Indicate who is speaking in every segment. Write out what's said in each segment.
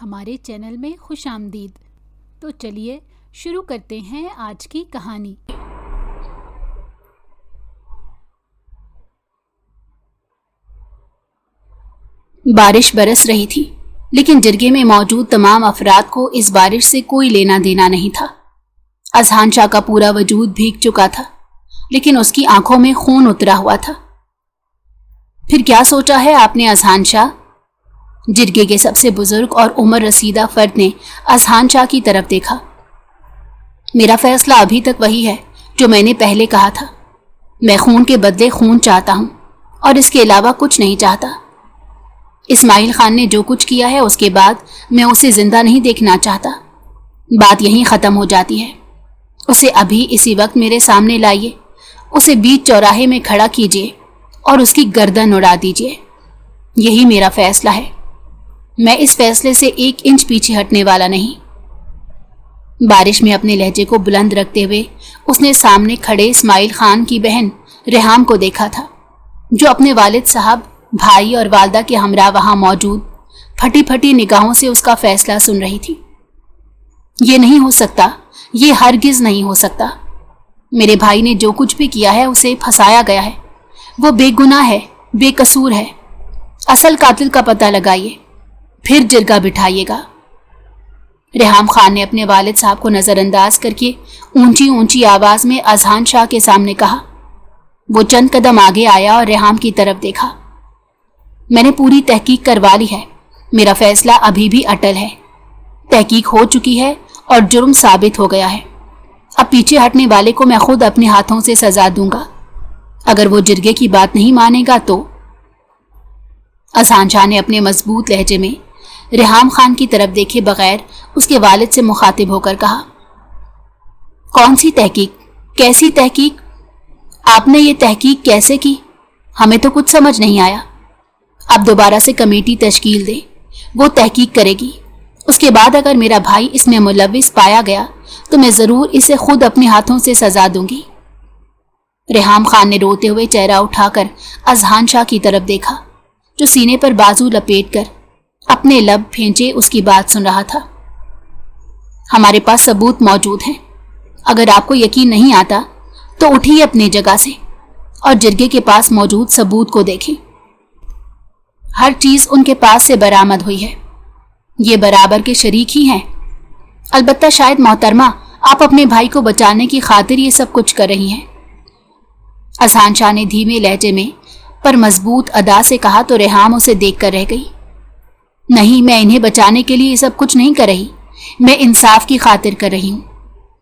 Speaker 1: ہمارے چینل میں خوش آمدید۔ تو چلیے شروع کرتے ہیں آج کی کہانی۔ بارش برس رہی تھی، لیکن جرگے میں موجود تمام افراد کو اس بارش سے کوئی لینا دینا نہیں تھا۔ اذہان شاہ کا پورا وجود بھیگ چکا تھا، لیکن اس کی آنکھوں میں خون اترا ہوا تھا۔ پھر کیا سوچا ہے آپ نے اذہان شاہ؟ جرگے کے سب سے بزرگ اور عمر رسیدہ فرد نے اذہان شاہ کی طرف دیکھا۔ میرا فیصلہ ابھی تک وہی ہے جو میں نے پہلے کہا تھا۔ میں خون کے بدلے خون چاہتا ہوں اور اس کے علاوہ کچھ نہیں چاہتا۔ اسماعیل خان نے جو کچھ کیا ہے اس کے بعد میں اسے زندہ نہیں دیکھنا چاہتا۔ بات یہیں ختم ہو جاتی ہے۔ اسے ابھی اسی وقت میرے سامنے لائیے، اسے بیچ چوراہے میں کھڑا کیجیے اور اس کی گردن اڑا دیجیے۔ یہی میرا فیصلہ ہے۔ میں اس فیصلے سے 1 انچ پیچھے ہٹنے والا نہیں۔ بارش میں اپنے لہجے کو بلند رکھتے ہوئے اس نے سامنے کھڑے اسماعیل خان کی بہن ریحام کو دیکھا تھا، جو اپنے والد صاحب، بھائی اور والدہ کے ہمراہ وہاں موجود پھٹی پھٹی نگاہوں سے اس کا فیصلہ سن رہی تھی۔ یہ نہیں ہو سکتا، یہ ہرگز نہیں ہو سکتا۔ میرے بھائی نے جو کچھ بھی کیا ہے اسے پھنسایا گیا ہے۔ وہ بے گناہ ہے، بے قصور ہے۔ اصل قاتل کا پتہ لگائیے، پھر جرگہ بٹھائیے گا۔ ریحام خان نے اپنے والد صاحب کو نظر انداز کر کے اونچی اونچی آواز میں اذہان شاہ کے سامنے کہا۔ وہ چند قدم آگے آیا اور ریحام کی طرف دیکھا۔ میں نے پوری تحقیق کروا لی ہے، میرا فیصلہ ابھی بھی اٹل ہے۔ تحقیق ہو چکی ہے اور جرم ثابت ہو گیا ہے۔ اب پیچھے ہٹنے والے کو میں خود اپنے ہاتھوں سے سزا دوں گا۔ اگر وہ جرگے کی بات نہیں مانے گا تو؟ اذہان شاہ نے اپنے مضبوط لہجے میں ریحام خان کی طرف دیکھے بغیر اس کے والد سے مخاطب ہو کر کہا، کون سی تحقیق؟ کیسی تحقیق؟ آپ نے یہ تحقیق کیسے کی؟ ہمیں تو کچھ سمجھ نہیں آیا۔ اب دوبارہ سے کمیٹی تشکیل دیں، وہ تحقیق کرے گی۔ اس کے بعد اگر میرا بھائی اس میں ملوث پایا گیا تو میں ضرور اسے خود اپنے ہاتھوں سے سزا دوں گی۔ ریحام خان نے روتے ہوئے چہرہ اٹھا کر اذہان شاہ کی طرف دیکھا، جو سینے پر بازو لپیٹ کر اپنے لب پھینچے اس کی بات سن رہا تھا۔ ہمارے پاس ثبوت موجود ہیں۔ اگر آپ کو یقین نہیں آتا تو اٹھیے اپنی جگہ سے اور جرگے کے پاس موجود ثبوت کو دیکھیں۔ ہر چیز ان کے پاس سے برآمد ہوئی ہے۔ یہ برابر کے شریک ہی ہیں۔ البتہ شاید محترمہ آپ اپنے بھائی کو بچانے کی خاطر یہ سب کچھ کر رہی ہیں۔ اذہان شاہ نے دھیمے لہجے میں پر مضبوط ادا سے کہا تو ریحام اسے دیکھ کر رہ گئی۔ نہیں، میں انہیں بچانے کے لیے یہ سب کچھ نہیں کر رہی، میں انصاف کی خاطر کر رہی ہوں۔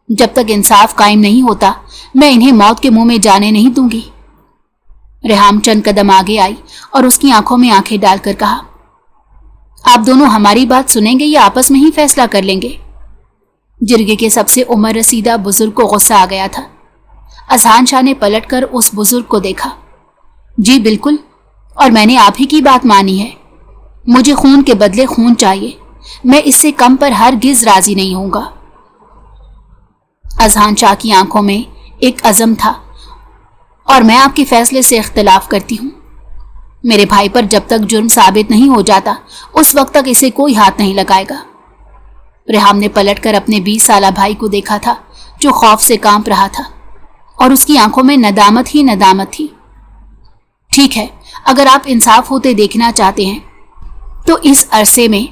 Speaker 1: جب تک انصاف قائم نہیں ہوتا میں انہیں موت کے منہ میں جانے نہیں دوں گی۔ ریحام چند قدم آگے آئی اور اس کی آنکھوں میں آنکھیں ڈال کر کہا، آپ دونوں ہماری بات سنیں گے یا آپس میں ہی فیصلہ کر لیں گے؟ جرگے کے سب سے عمر رسیدہ بزرگ کو غصہ آ گیا تھا۔ اذہان شاہ نے پلٹ کر اس بزرگ کو دیکھا۔ جی بالکل، اور میں نے آپ ہی کی بات مانی ہے۔ مجھے خون کے بدلے خون چاہیے، میں اس سے کم پر ہرگز راضی نہیں ہوں گا۔ اذہان شاہ کی آنکھوں میں ایک عزم تھا، اور میں آپ کے فیصلے سے اختلاف کرتی ہوں۔ میرے بھائی پر جب تک جرم ثابت نہیں ہو جاتا اس وقت تک اسے کوئی ہاتھ نہیں لگائے گا۔ ریحام نے پلٹ کر اپنے 20 سالہ بھائی کو دیکھا تھا، جو خوف سے کانپ رہا تھا اور اس کی آنکھوں میں ندامت ہی ندامت تھی۔ ٹھیک ہے، اگر آپ انصاف ہوتے دیکھنا چاہتے ہیں تو اس عرصے میں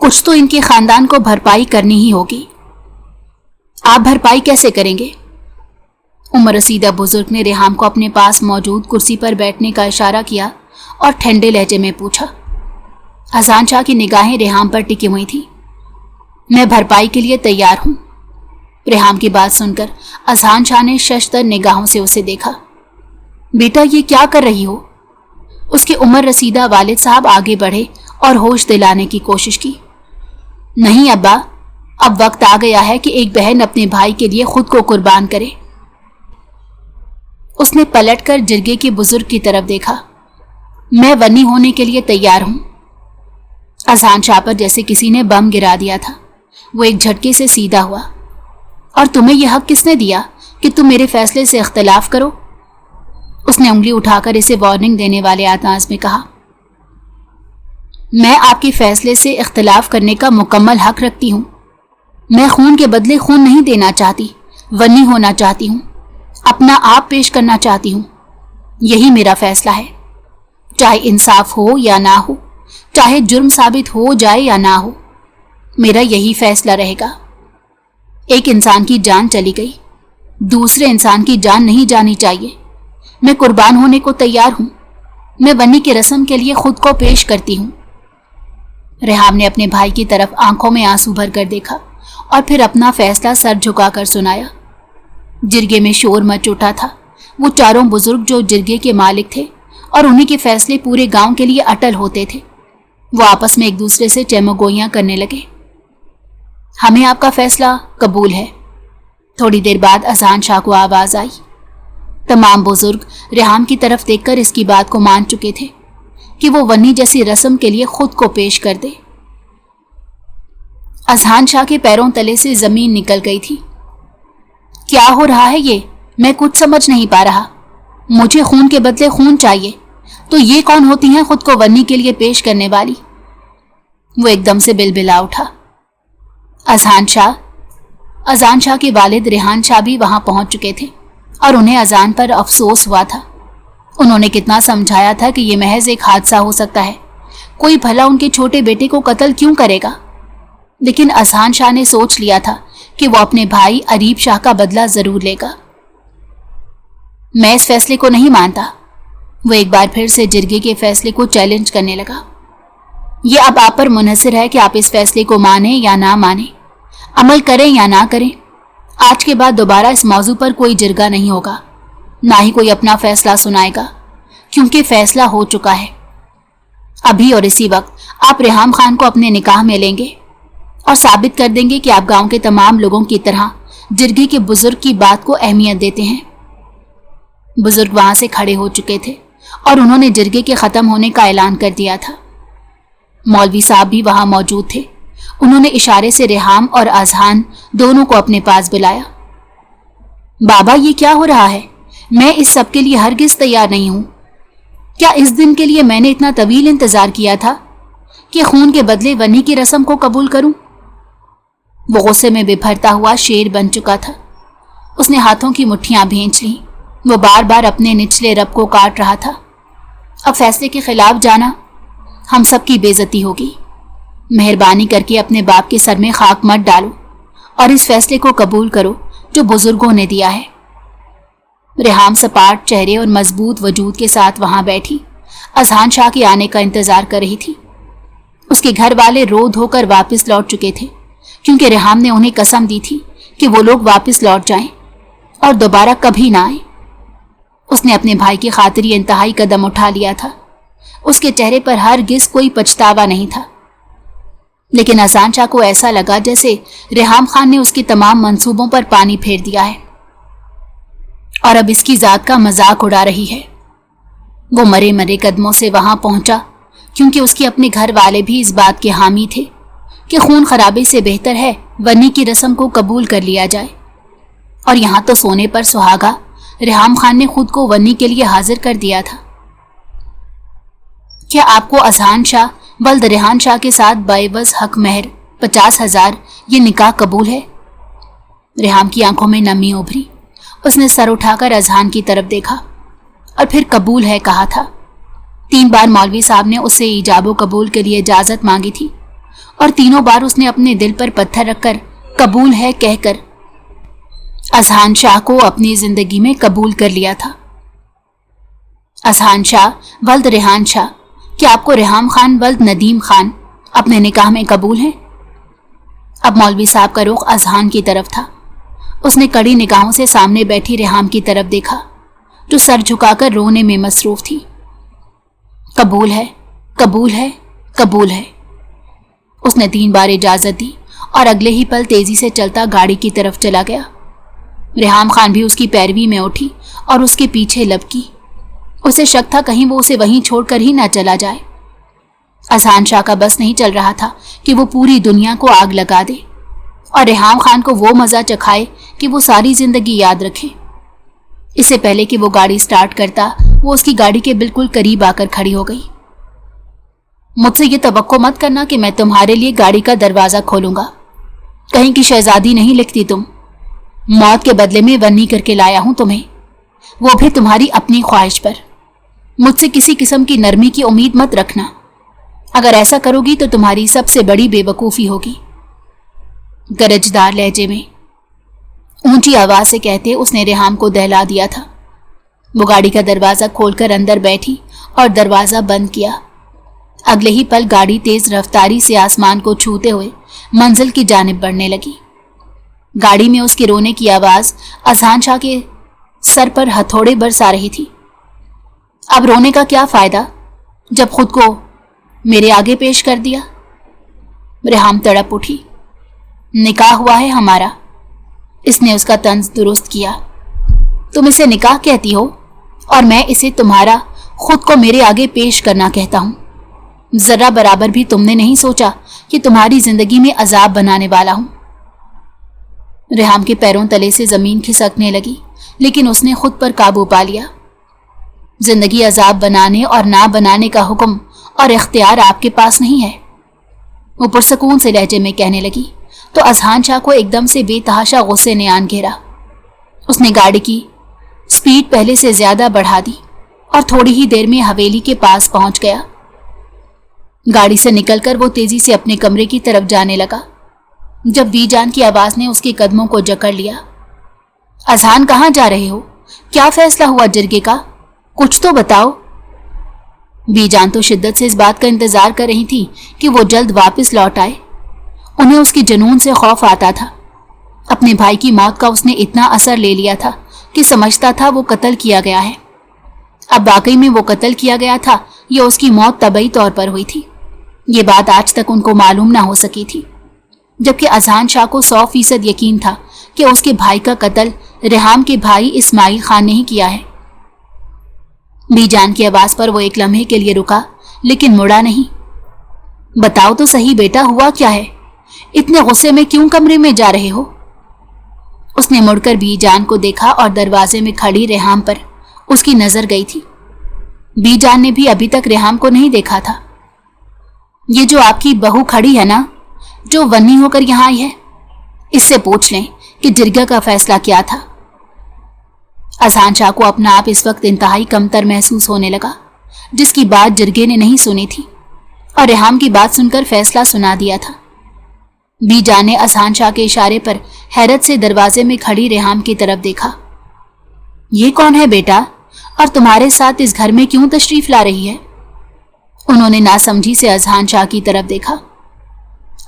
Speaker 1: کچھ تو ان کے خاندان کو بھرپائی کرنی ہی ہوگی۔ آپ بھرپائی کیسے کریں گے؟ عمر رسیدہ بزرگ نے ریحام کو اپنے پاس موجود کرسی پر بیٹھنے کا اشارہ کیا اور ٹھنڈے لہجے میں پوچھا۔ اذہان شاہ کی نگاہیں ریحام پر ٹکی ہوئی تھی۔ میں بھرپائی کے لیے تیار ہوں۔ ریحام کی بات سن کر اذہان شاہ نے ششدر نگاہوں سے اسے دیکھا۔ بیٹا یہ کیا کر رہی ہو؟ اس کے عمر رسیدہ والد صاحب آگے بڑھے اور ہوش دلانے کی کوشش کی۔ نہیں ابا، اب وقت آ گیا ہے کہ ایک بہن اپنے بھائی کے لیے خود کو قربان کرے۔ اس نے پلٹ کر جرگے کے بزرگ کی طرف دیکھا۔ میں ونی ہونے کے لیے تیار ہوں۔ اذہان شاہ پر جیسے کسی نے بم گرا دیا تھا۔ وہ ایک جھٹکے سے سیدھا ہوا۔ اور تمہیں یہ حق کس نے دیا کہ تم میرے فیصلے سے اختلاف کرو؟ اس نے انگلی اٹھا کر اسے وارننگ دینے والے انداز میں کہا۔ میں آپ کے فیصلے سے اختلاف کرنے کا مکمل حق رکھتی ہوں۔ میں خون کے بدلے خون نہیں دینا چاہتی، ونی ہونا چاہتی ہوں، اپنا آپ پیش کرنا چاہتی ہوں۔ یہی میرا فیصلہ ہے، چاہے انصاف ہو یا نہ ہو، چاہے جرم ثابت ہو جائے یا نہ ہو، میرا یہی فیصلہ رہے گا۔ ایک انسان کی جان چلی گئی، دوسرے انسان کی جان نہیں جانی چاہیے۔ میں قربان ہونے کو تیار ہوں، میں ونی کی رسم کے لیے خود کو پیش کرتی ہوں۔ ریحام نے اپنے بھائی کی طرف آنکھوں میں آنسو بھر کر دیکھا اور پھر اپنا فیصلہ سر جھکا کر سنایا۔ جرگے میں شور مچ اٹھا تھا۔ وہ چاروں بزرگ جو جرگے کے مالک تھے اور انہی کے فیصلے پورے گاؤں کے لیے اٹل ہوتے تھے، وہ آپس میں ایک دوسرے سے چیمگوئیاں کرنے لگے۔ ہمیں آپ کا فیصلہ قبول ہے۔ تھوڑی دیر بعد اذان شاہ کو آواز آئی۔ تمام بزرگ ریحام کی طرف دیکھ کر اس کی بات کو مان چکے تھے کہ وہ ونی جیسی رسم کے لیے خود کو پیش کر دے۔ اذان شاہ کے پیروں تلے سے زمین نکل گئی تھی۔ کیا ہو رہا ہے یہ؟ میں کچھ سمجھ نہیں پا رہا۔ مجھے خون کے بدلے خون چاہیے، تو یہ کون ہوتی ہیں خود کو ونی کے لیے پیش کرنے والی؟ وہ ایک دم سے بلبلا اٹھا۔ اذان شاہ کے والد ریحان شاہ بھی وہاں پہنچ چکے تھے اور انہیں اذان پر افسوس ہوا تھا۔ انہوں نے کتنا سمجھایا تھا کہ یہ محض ایک حادثہ ہو سکتا ہے، کوئی بھلا ان کے چھوٹے بیٹے کو قتل کیوں کرے گا؟ لیکن اذان شاہ نے سوچ لیا تھا کہ وہ اپنے بھائی اریب شاہ کا بدلہ ضرور لے گا۔ میں اس فیصلے کو نہیں مانتا۔ وہ ایک بار پھر سے جرگے کے فیصلے کو چیلنج کرنے لگا۔ یہ اب آپ پر منحصر ہے کہ آپ اس فیصلے کو مانیں یا نہ مانیں، عمل کریں یا نہ کریں۔ آج کے بعد دوبارہ اس موضوع پر کوئی جرگہ نہیں ہوگا، نہ ہی کوئی اپنا فیصلہ سنائے گا، کیونکہ فیصلہ ہو چکا ہے۔ ابھی اور اسی وقت آپ ریحام خان کو اپنے نکاح میں لیں گے اور ثابت کر دیں گے کہ آپ گاؤں کے تمام لوگوں کی طرح جرگے کے بزرگ کی بات کو اہمیت دیتے ہیں۔ بزرگ وہاں سے کھڑے ہو چکے تھے اور انہوں نے جرگے کے ختم ہونے کا اعلان کر دیا تھا۔ مولوی صاحب بھی وہاں موجود تھے۔ انہوں نے اشارے سے ریحام اور اذان دونوں کو اپنے پاس بلایا۔ بابا، یہ کیا ہو رہا ہے؟ میں اس سب کے لیے ہرگز تیار نہیں ہوں۔ کیا اس دن کے لیے میں نے اتنا طویل انتظار کیا تھا کہ خون کے بدلے ونی کی رسم کو قبول کروں؟ وہ غصے میں بھرتا ہوا شیر بن چکا تھا۔ اس نے ہاتھوں کی مٹھیاں بھینچ لیں۔ وہ بار بار اپنے نچلے رب کو کاٹ رہا تھا۔ اب فیصلے کے خلاف جانا، ہم سب کی بے عزتی ہوگی۔ مہربانی کر کے اپنے باپ کے سر میں خاک مت ڈالو اور اس فیصلے کو قبول کرو جو بزرگوں نے دیا ہے۔ ریحام سپاٹ چہرے اور مضبوط وجود کے ساتھ وہاں بیٹھی اذان شاہ کے آنے کا انتظار کر رہی تھی۔ اس کے گھر والے رو دھو کر واپس لوٹ چکے تھے، کیونکہ ریحام نے انہیں قسم دی تھی کہ وہ لوگ واپس لوٹ جائیں اور دوبارہ کبھی نہ آئیں۔ اس نے اپنے بھائی کی خاطر یہ انتہائی قدم اٹھا لیا تھا۔ اس کے چہرے پر ہرگز کوئی پچھتاوا نہیں تھا، لیکن اذان شاہ کو ایسا لگا جیسے ریحام خان نے اس کے تمام منصوبوں پر پانی پھیر دیا ہے اور اب اس کی ذات کا مذاق اڑا رہی ہے۔ وہ مرے مرے قدموں سے وہاں پہنچا، کیونکہ اس کے اپنے گھر والے بھی اس بات کے حامی تھے کہ خون خرابے سے بہتر ہے ونی کی رسم کو قبول کر لیا جائے۔ اور یہاں تو سونے پر سہاگا ریحام خان نے خود کو ونی کے لیے حاضر کر دیا تھا۔ کیا آپ کو اذان شاہ ولد ریحان شاہ کے ساتھ بعوض حق مہر 50,000 یہ نکاح قبول ہے؟ ریحام کی آنکھوں میں نمی ابھری۔ اس نے سر اٹھا کر اذان کی طرف دیکھا اور پھر قبول ہے کہا تھا۔ 3 بار مولوی صاحب نے اس سے ایجاب و قبول کے لیے اجازت مانگی تھی اور تینوں بار اس نے اپنے دل پر پتھر رکھ کر قبول ہے کہہ کر اذان شاہ کو اپنی زندگی میں قبول کر لیا تھا۔ اذان شاہ ولد ریحان شاہ، کیا آپ کو ریحام خان ولد ندیم خان اپنے نکاح میں قبول ہیں؟ اب مولوی صاحب کا رخ اذان کی طرف تھا۔ اس نے کڑی نگاہوں سے سامنے بیٹھی ریحام کی طرف دیکھا، جو سر جھکا کر رونے میں مصروف تھی۔ قبول ہے، قبول ہے، قبول ہے۔ اس نے 3 بار اجازت دی اور اگلے ہی پل تیزی سے چلتا گاڑی کی طرف چلا گیا۔ ریحام خان بھی اس کی پیروی میں اٹھی اور اس کے پیچھے لپکی۔ اسے شک تھا کہیں وہ اسے وہیں چھوڑ کر ہی نہ چلا جائے۔ اذان شاہ کا بس نہیں چل رہا تھا کہ وہ پوری دنیا کو آگ لگا دے اور ریحام خان کو وہ مزہ چکھائے کہ وہ ساری زندگی یاد رکھے۔ اس سے پہلے کہ وہ گاڑی سٹارٹ کرتا، وہ اس کی گاڑی کے بالکل قریب آ کر کھڑی ہو گئی۔ मुझसे ये तवक्को मत करना कि मैं तुम्हारे लिए गाड़ी का दरवाजा खोलूंगा। कहीं की शहजादी नहीं लिखती तुम। मौत के बदले में वन्नी करके लाया हूं तुम्हें, वो भी तुम्हारी अपनी ख्वाहिश पर। मुझसे किसी किस्म की नरमी की उम्मीद मत रखना। अगर ऐसा करोगी तो तुम्हारी सबसे बड़ी बेवकूफ़ी होगी। गरजदार लहजे में ऊंची आवाज से कहते उसने रेहाम को दहला दिया था। वो गाड़ी का दरवाज़ा खोलकर अंदर बैठी और दरवाज़ा बंद किया। अगले ही पल गाड़ी तेज रफ्तारी से आसमान को छूते हुए मंजिल की जानिब बढ़ने लगी। गाड़ी में उसके रोने की आवाज़ अजहान शाह के सर पर हथौड़े बरसा रही थी। अब रोने का क्या फ़ायदा जब खुद को मेरे आगे पेश कर दिया। रेहाम तड़प उठी। निकाह हुआ है हमारा, इसने उसका तंज दुरुस्त किया। तुम इसे निकाह कहती हो और मैं इसे तुम्हारा खुद को मेरे आगे पेश करना कहता हूं। जरा बराबर भी तुमने नहीं सोचा कि तुम्हारी जिंदगी में अजाब बनाने वाला हूं। रेहाम के पैरों तले से जमीन खिसकने लगी, लेकिन उसने खुद पर काबू पा लिया। जिंदगी अजाब बनाने और ना बनाने का हुक्म और इख्तियार आपके पास नहीं है, वो पुरसकून से लहजे में कहने लगी तो अजहान शाह को एकदम से बेतहाशा गुस्से ने आन घेरा। उसने गाड़ी की स्पीड पहले से ज्यादा बढ़ा दी और थोड़ी ही देर में हवेली के पास पहुंच गया। गाड़ी से निकलकर वो तेजी से अपने कमरे की तरफ जाने लगा जब बीजान की आवाज ने उसके कदमों को जकड़ लिया। अजहान, कहाँ जा रहे हो? क्या फैसला हुआ जिरगे का? कुछ तो बताओ। बीजान तो शिद्दत से इस बात का इंतजार कर रही थी कि वो जल्द वापस लौट आए। उन्हें उसके जुनून से खौफ आता था। अपने भाई की मौत का उसने इतना असर ले लिया था कि समझता था वो कत्ल किया गया है। अब वाकई में वो कत्ल किया गया था या उसकी मौत तबई तौर पर हुई थी, ये बात आज तक उनको मालूम ना हो सकी थी। जबकि अजहान शाह को 100% यकीन था कि उसके भाई का कत्ल रेहाम के भाई इस्माइल खान ने ही किया है। बीजान की आवाज पर वो एक लम्हे के लिए रुका, लेकिन मुड़ा नहीं। बताओ तो सही बेटा, हुआ क्या है? इतने गुस्से में क्यों कमरे में जा रहे हो? उसने मुड़कर बीजान को देखा और दरवाजे में खड़ी रेहाम पर उसकी नजर गई थी। बीजान ने भी अभी तक रेहाम को नहीं देखा था। ये जो आपकी बहू खड़ी है ना, जो वन्नी होकर यहां आई है, इससे पूछ लें कि जिरगा का फैसला क्या था। अजहान शाह को अपना आप इस वक्त इंतहाई कमतर महसूस होने लगा, जिसकी बात जिरगे ने नहीं सुनी थी और रेहाम की बात सुनकर फैसला सुना दिया था। बीजान ने अजहान शाह के इशारे पर हैरत से दरवाजे में खड़ी रेहाम की तरफ देखा। ये कौन है बेटा, और तुम्हारे साथ इस घर में क्यों तशरीफ ला रही है? उन्होंने नासमझी से अजहान शाह की तरफ देखा।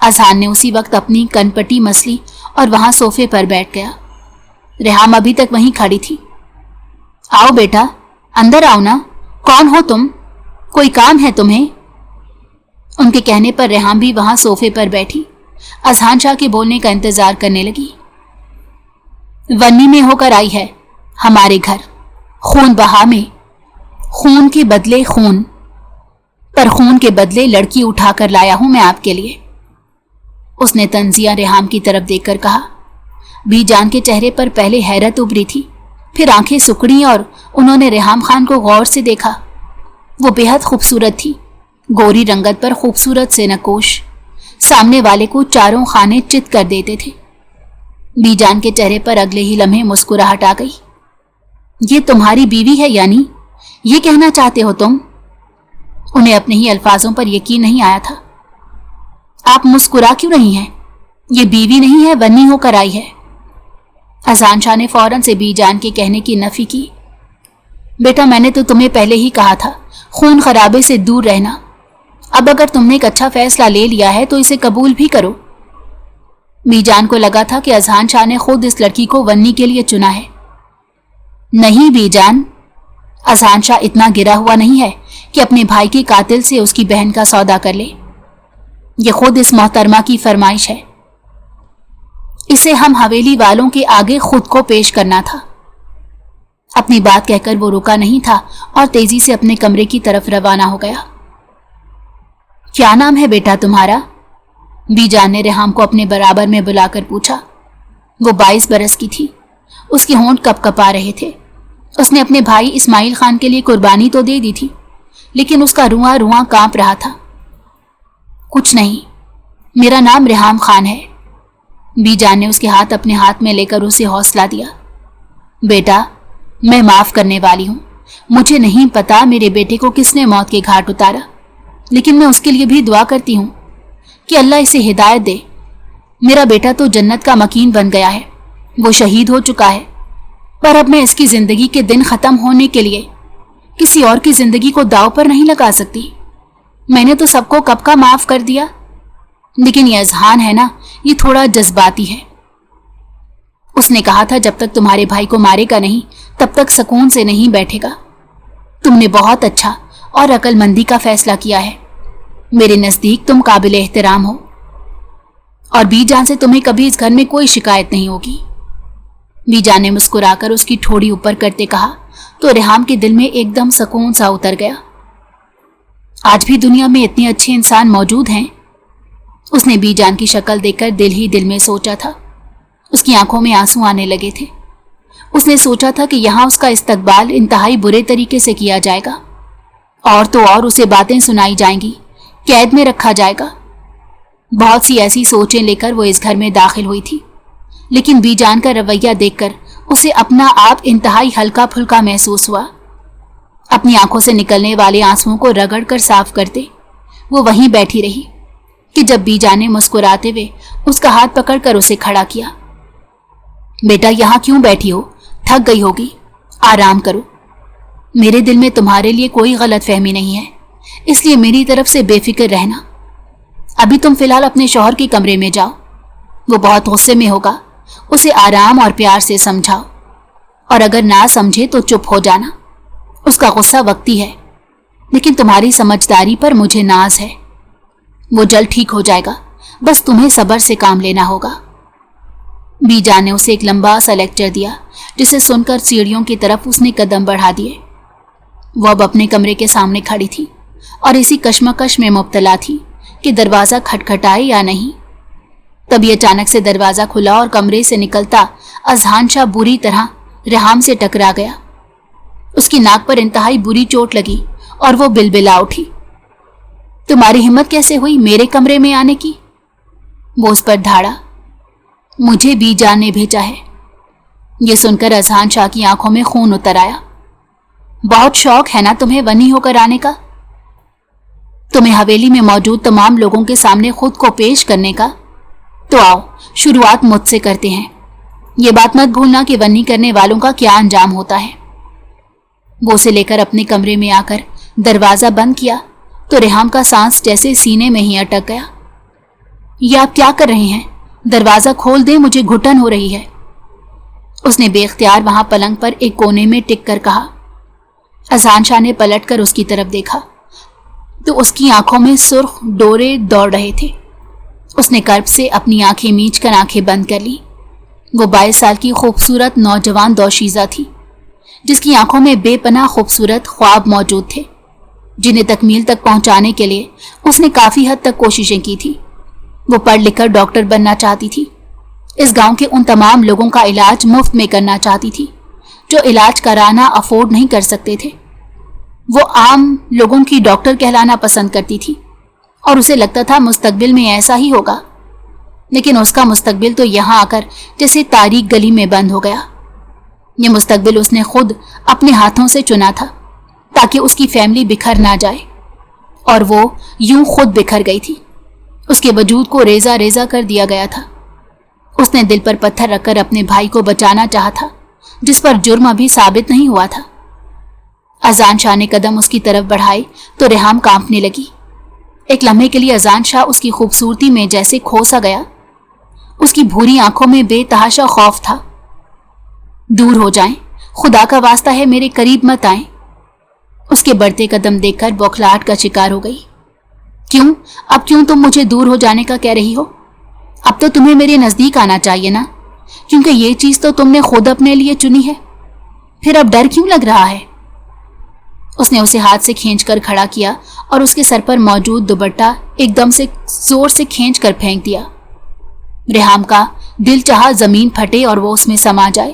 Speaker 1: अजहान ने उसी वक्त अपनी कनपट्टी मसली और वहां सोफे पर बैठ गया। रेहाम अभी तक वहीं खड़ी थी। आओ बेटा, अंदर आओ ना। कौन हो तुम? कोई काम है तुम्हें? उनके कहने पर रेहाम भी वहां सोफे पर बैठी अजहान शाह के बोलने का इंतजार करने लगी। वन्नी में होकर आई है हमारे घर, खून बहा में, खून के बदले खून, पर खून के बदले लड़की उठाकर लाया हूं मैं आपके लिए, उसने तंजिया रेहाम की तरफ देखकर कहा। बीजान के चेहरे पर पहले हैरत उभरी थी, फिर आंखें सुकड़ी और उन्होंने रेहाम खान को गौर से देखा। वो बेहद खूबसूरत थी, गोरी रंगत पर खूबसूरत से नकोश सामने वाले को चारों खाने चित कर देते थे। बीजान के चेहरे पर अगले ही लम्हे मुस्कुराहट आ गई। ये तुम्हारी बीवी है यानी, ये कहना चाहते हो तुम? उन्हें अपने ही अल्फाजों पर यकीन नहीं आया था। आप मुस्कुरा क्यों रही हैं? ये बीवी नहीं है, वन्नी होकर आई है। अजहान शाह ने फौरन से बीजान के कहने की नफी की। बेटा, मैंने तो तुम्हें पहले ही कहा था खून खराबे से दूर रहना। अब अगर तुमने एक अच्छा फैसला ले लिया है तो इसे कबूल भी करो। बीजान को लगा था कि अजहान शाह ने खुद इस लड़की को वन्नी के लिए चुना है। नहीं बीजान, अजहान शाह इतना गिरा हुआ नहीं है कि अपने भाई के कातिल से उसकी बहन का सौदा कर ले। यह खुद इस मोहतरमा की फरमाइश है। इसे हम हवेली वालों के आगे खुद को पेश करना था। अपनी बात कहकर वो रुका नहीं था और तेजी से अपने कमरे की तरफ रवाना हो गया। क्या नाम है बेटा तुम्हारा? बीजान ने रेहाम को अपने बराबर में बुलाकर पूछा। वो 22 बरस की थी, उसके होंठ कपकपा रहे थे। उसने अपने भाई इस्माइल खान के लिए कुर्बानी तो दे दी थी, लेकिन उसका रुआं रुआं कांप रहा था। کچھ نہیں، میرا نام ریحام خان ہے۔ بی جان نے اس کے ہاتھ اپنے ہاتھ میں لے کر اسے حوصلہ دیا۔ بیٹا، میں معاف کرنے والی ہوں۔ مجھے نہیں پتا میرے بیٹے کو کس نے موت کے گھاٹ اتارا، لیکن میں اس کے لیے بھی دعا کرتی ہوں کہ اللہ اسے ہدایت دے۔ میرا بیٹا تو جنت کا مکین بن گیا ہے، وہ شہید ہو چکا ہے، پر اب میں اس کی زندگی کے دن ختم ہونے کے لیے کسی اور کی زندگی کو داؤ پر نہیں لگا سکتی۔ میں نے تو سب کو کب کا معاف کر دیا، لیکن یہ اذہان ہے نا، یہ تھوڑا جذباتی ہے۔ اس نے کہا تھا جب تک تمہارے بھائی کو مارے گا نہیں تب تک سکون سے نہیں بیٹھے گا۔ تم نے بہت اچھا اور عقل مندی کا فیصلہ کیا ہے۔ میرے نزدیک تم قابل احترام ہو، اور بی جان سے تمہیں کبھی اس گھر میں کوئی شکایت نہیں ہوگی۔ بی جان نے مسکرا کر اس کی ٹھوڑی اوپر کرتے کہا تو ریحام کے دل میں ایک دم سکون سا اتر گیا۔ آج بھی دنیا میں اتنے اچھے انسان موجود ہیں، اس نے بی جان کی شکل دیکھ کر دل ہی دل میں سوچا تھا۔ اس کی آنکھوں میں آنسو آنے لگے تھے۔ اس نے سوچا تھا کہ یہاں اس کا استقبال انتہائی برے طریقے سے کیا جائے گا، اور تو اور اسے باتیں سنائی جائیں گی، قید میں رکھا جائے گا۔ بہت سی ایسی سوچیں لے کر وہ اس گھر میں داخل ہوئی تھی، لیکن بی جان کا رویہ دیکھ کر اسے اپنا آپ انتہائی ہلکا پھلکا محسوس ہوا۔ اپنی آنکھوں سے نکلنے والے آنسوؤں کو رگڑ کر صاف کرتے وہ وہیں بیٹھی رہی کہ جب بی جان نے مسکراتے ہوئے اس کا ہاتھ پکڑ کر اسے کھڑا کیا۔ بیٹا، یہاں کیوں بیٹھی ہو؟ تھک گئی ہوگی، آرام کرو۔ میرے دل میں تمہارے لیے کوئی غلط فہمی نہیں ہے، اس لیے میری طرف سے بے فکر رہنا۔ ابھی تم فی الحال اپنے شوہر کے کمرے میں جاؤ، وہ بہت غصے میں ہوگا، اسے آرام اور پیار سے سمجھاؤ، اور اگر نہ سمجھے تو چپ ہو جانا۔ اس کا غصہ وقتی ہے، لیکن تمہاری سمجھداری پر مجھے ناز ہے۔ وہ جلد ٹھیک ہو جائے گا، بس تمہیں صبر سے کام لینا ہوگا۔ بی جان نے اسے ایک لمبا سا لیکچر دیا، جسے سن کر سیڑھیوں کی طرف اس نے قدم بڑھا دیے۔ وہ اب اپنے کمرے کے سامنے کھڑی تھی اور اسی کشمکش میں مبتلا تھی کہ دروازہ کھٹکھٹائے یا نہیں۔ تبھی اچانک سے دروازہ کھلا اور کمرے سے نکلتا اذہان شاہ بری طرح ریحام سے ٹکرا گیا۔ اس کی ناک پر انتہائی بری چوٹ لگی اور وہ بلبلا اٹھی۔ تمہاری ہمت کیسے ہوئی میرے کمرے میں آنے کی؟ وہ اس پر دھاڑا۔ مجھے بی جان نے بھیجا ہے۔ یہ سن کر اذہان شاہ کی آنکھوں میں خون اتر آیا۔ بہت شوق ہے نا تمہیں ونی ہو کر آنے کا؟ تمہیں حویلی میں موجود تمام لوگوں کے سامنے خود کو پیش کرنے کا؟ تو آؤ، شروعات مجھ سے کرتے ہیں۔ یہ بات مت بھولنا کہ ونی کرنے والوں کا کیا انجام ہوتا ہے۔ وہ اسے لے کر اپنے کمرے میں آ کر دروازہ بند کیا تو ریحام کا سانس جیسے سینے میں ہی اٹک گیا۔ یہ آپ کیا کر رہے ہیں؟ دروازہ کھول دیں، مجھے گھٹن ہو رہی ہے۔ اس نے بے اختیار وہاں پلنگ پر ایک کونے میں ٹک کر کہا۔ اذہان شاہ نے پلٹ کر اس کی طرف دیکھا تو اس کی آنکھوں میں سرخ ڈورے دوڑ رہے تھے۔ اس نے کرب سے اپنی آنکھیں میچ کر آنکھیں بند کر لی۔ وہ 22 سال کی خوبصورت نوجوان دوشیزہ تھی، جس کی آنکھوں میں بے پناہ خوبصورت خواب موجود تھے، جنہیں تکمیل تک پہنچانے کے لیے اس نے کافی حد تک کوششیں کی تھی۔ وہ پڑھ لکھ کر ڈاکٹر بننا چاہتی تھی، اس گاؤں کے ان تمام لوگوں کا علاج مفت میں کرنا چاہتی تھی جو علاج کرانا افورڈ نہیں کر سکتے تھے۔ وہ عام لوگوں کی ڈاکٹر کہلانا پسند کرتی تھی اور اسے لگتا تھا مستقبل میں ایسا ہی ہوگا، لیکن اس کا مستقبل تو یہاں آ کر جیسے تاریک گلی میں بند ہو گیا۔ یہ مستقبل اس نے خود اپنے ہاتھوں سے چنا تھا تاکہ اس کی فیملی بکھر نہ جائے، اور وہ یوں خود بکھر گئی تھی۔ اس کے وجود کو ریزہ ریزہ کر دیا گیا تھا۔ اس نے دل پر پتھر رکھ کر اپنے بھائی کو بچانا چاہا تھا، جس پر جرم ابھی ثابت نہیں ہوا تھا۔ اذان شاہ نے قدم اس کی طرف بڑھائے تو ریحام کانپنے لگی۔ ایک لمحے کے لیے اذان شاہ اس کی خوبصورتی میں جیسے کھو سا گیا۔ اس کی بھوری آنکھوں میں بے تحاشا خوف تھا۔ دور ہو جائیں، خدا کا واسطہ ہے میرے قریب مت آئیں۔ اس کے بڑھتے قدم دیکھ کر بوکھلاہٹ کا شکار ہو گئی۔ اب کیوں تم مجھے دور ہو جانے کا کہہ رہی ہو؟ اب تو تمہیں میرے نزدیک آنا چاہیے نا، کیونکہ یہ چیز تو تم نے خود اپنے لیے چنی ہے۔ پھر اب ڈر کیوں لگ رہا ہے؟ اس نے اسے ہاتھ سے کھینچ کر کھڑا کیا اور اس کے سر پر موجود دوپٹہ ایک دم سے زور سے کھینچ کر پھینک دیا۔ ریحام کا دل چاہا زمین پھٹے اور وہ اس میں سما جائے۔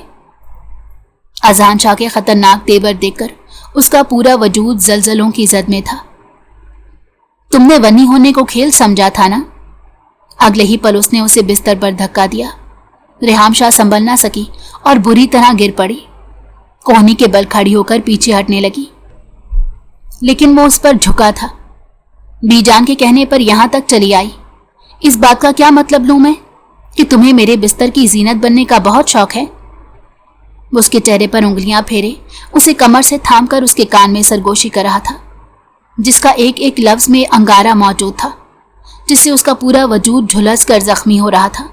Speaker 1: اذان شاہ کے خطرناک تیور دیکھ کر اس کا پورا وجود زلزلوں کی زد میں تھا۔ तुमने वन्नी होने को खेल समझा था ना? अगले ही पल उसने उसे बिस्तर पर धक्का दिया। रेहाम शाह संभल ना सकी और बुरी तरह गिर पड़ी। कोहनी के बल खड़ी होकर पीछे हटने लगी, लेकिन वो उस पर झुका था। बीजान के कहने पर यहां तक चली आई। इस बात का क्या मतलब लूं मैं कि तुम्हें मेरे बिस्तर की जीनत बनने का बहुत शौक है? उसके चेहरे पर उंगलियां फेरे उसे कमर से थामकर उसके कान में सरगोशी कर रहा था, जिसका एक एक लफ्ज में अंगारा मौजूद था, जिससे उसका पूरा वजूद झुलस कर जख्मी हो रहा था।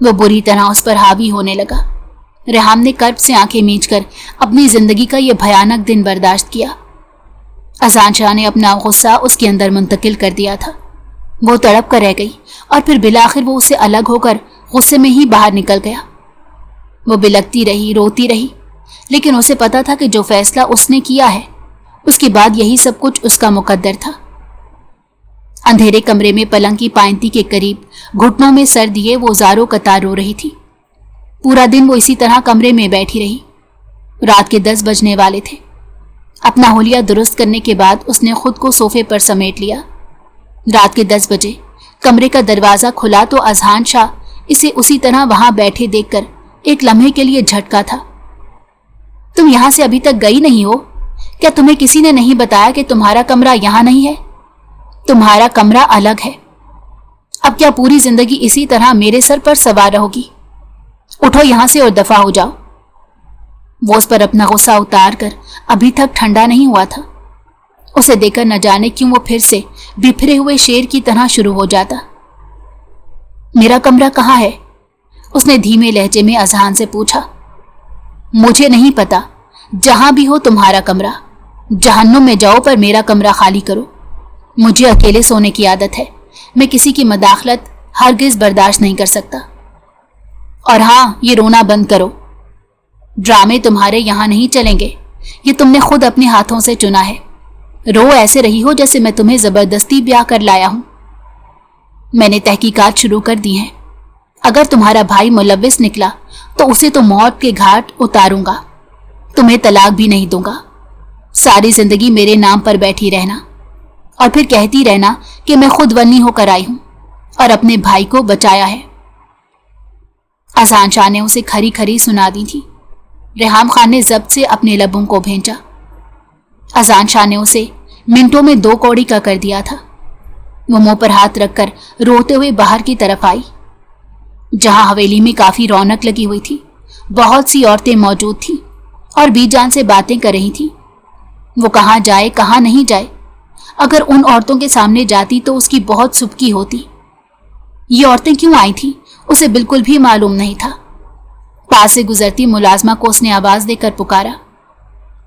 Speaker 1: वो बुरी तरह उस पर हावी होने लगा। रेहाम ने कर्ब से आंखें मींचकर अपनी जिंदगी का यह भयानक दिन बर्दाश्त किया। अज़ान शाह ने अपना गुस्सा उसके अंदर मुंतकिल कर दिया था। वो तड़प कर रह गई और फिर बिलाखिर वो उससे अलग होकर गुस्से में ही बाहर निकल गया। वो बिलखती रही, रोती रही, लेकिन उसे पता था कि जो फैसला उसने किया है उसके बाद यही सब कुछ उसका मुकद्दर था। अंधेरे कमरे में पलंग की पायंती के करीब घुटनों में सर दिए वो ज़ारो कतार रो रही थी। पूरा दिन वो इसी तरह कमरे में बैठी रही। रात के 10 बजने वाले थे। अपना होलिया दुरुस्त करने के बाद उसने खुद को सोफे पर समेट लिया। रात के 10 बजे कमरे का दरवाज़ा खुला तो अज़हान शाह इसे उसी तरह वहां बैठे देखकर एक लम्हे के लिए झटका था। तुम यहां से अभी तक गई नहीं हो? क्या तुम्हें किसी ने नहीं बताया कि तुम्हारा कमरा यहां नहीं है? तुम्हारा कमरा अलग है। अब क्या पूरी जिंदगी इसी तरह मेरे सर पर सवार रहोगी? उठो यहां से और दफा हो जाओ। वो उस पर अपना गुस्सा उतार कर अभी तक ठंडा नहीं हुआ था। उसे देखकर न जाने क्यों वो फिर से बिखरे हुए शेर की तरह शुरू हो जाता। मेरा कमरा कहाँ है? उसने धीमे लहजे में अज़हान से पूछा। मुझे नहीं पता। जहां भी हो तुम्हारा कमरा, जहन्नुम में जाओ पर मेरा कमरा खाली करो। मुझे अकेले सोने की आदत है। मैं किसी की मदाखलत हरगिज बर्दाश्त नहीं कर सकता। और हाँ, ये रोना बंद करो। ड्रामे तुम्हारे यहां नहीं चलेंगे। ये तुमने खुद अपने हाथों से चुना है। रो ऐसे रही हो जैसे मैं तुम्हें जबरदस्ती ब्याह कर लाया हूं। मैंने तहकीकात शुरू कर दी हैं। अगर तुम्हारा भाई मुलव्विस निकला तो उसे तो मौत के घाट उतारूंगा। तुम्हें तलाक भी नहीं दूंगा। सारी जिंदगी मेरे नाम पर बैठी रहना और फिर कहती रहना कि मैं खुद वन्नी होकर आई हूं और अपने भाई को बचाया है। अज़ान शाह ने उसे खरी खरी सुना दी थी। रेहाम खान ने जब्त से अपने लबों को भेजा। अज़ान शाह ने उसे मिनटों में 2 कौड़ी का कर दिया था। वो मुंह पर हाथ रखकर रोते हुए बाहर की तरफ आई, जहां हवेली में काफी रौनक लगी हुई थी। बहुत सी औरतें मौजूद थीं और बीजान से बातें कर रही थीं। वो कहाँ जाए कहाँ नहीं जाए। अगर उन औरतों के सामने जाती तो उसकी बहुत सुबकी होती। ये औरतें क्यों आई थीं उसे बिल्कुल भी मालूम नहीं था। पास से गुजरती मुलाजमा को उसने आवाज देकर पुकारा,